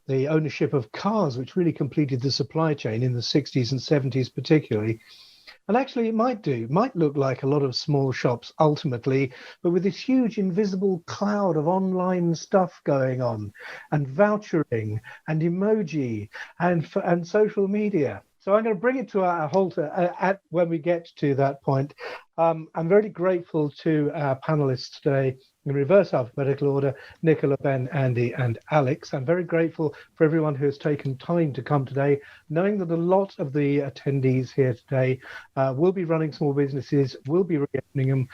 the ownership of cars, which really completed the supply chain in the 60s and 70s particularly. And actually it might look like a lot of small shops ultimately, but with this huge invisible cloud of online stuff going on and vouchering and emoji and social media. So I'm going to bring it to a halt at when we get to that point. I'm very grateful to our panelists today in reverse alphabetical order: Nicola, Ben, Andy, and Alex. I'm very grateful for everyone who has taken time to come today, knowing that a lot of the attendees here today will be running small businesses, will be reopening them,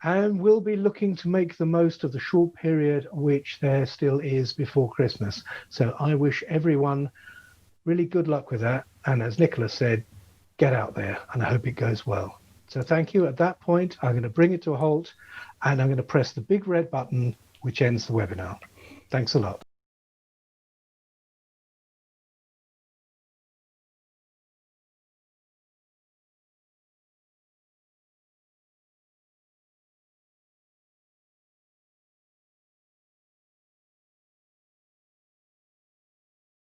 and we'll be looking to make the most of the short period which there still is before Christmas. So I wish everyone really good luck with that. And as Nicholas said, get out there, and I hope it goes well. So thank you. At that point, I'm going to bring it to a halt, and I'm going to press the big red button, which ends the webinar. Thanks a lot.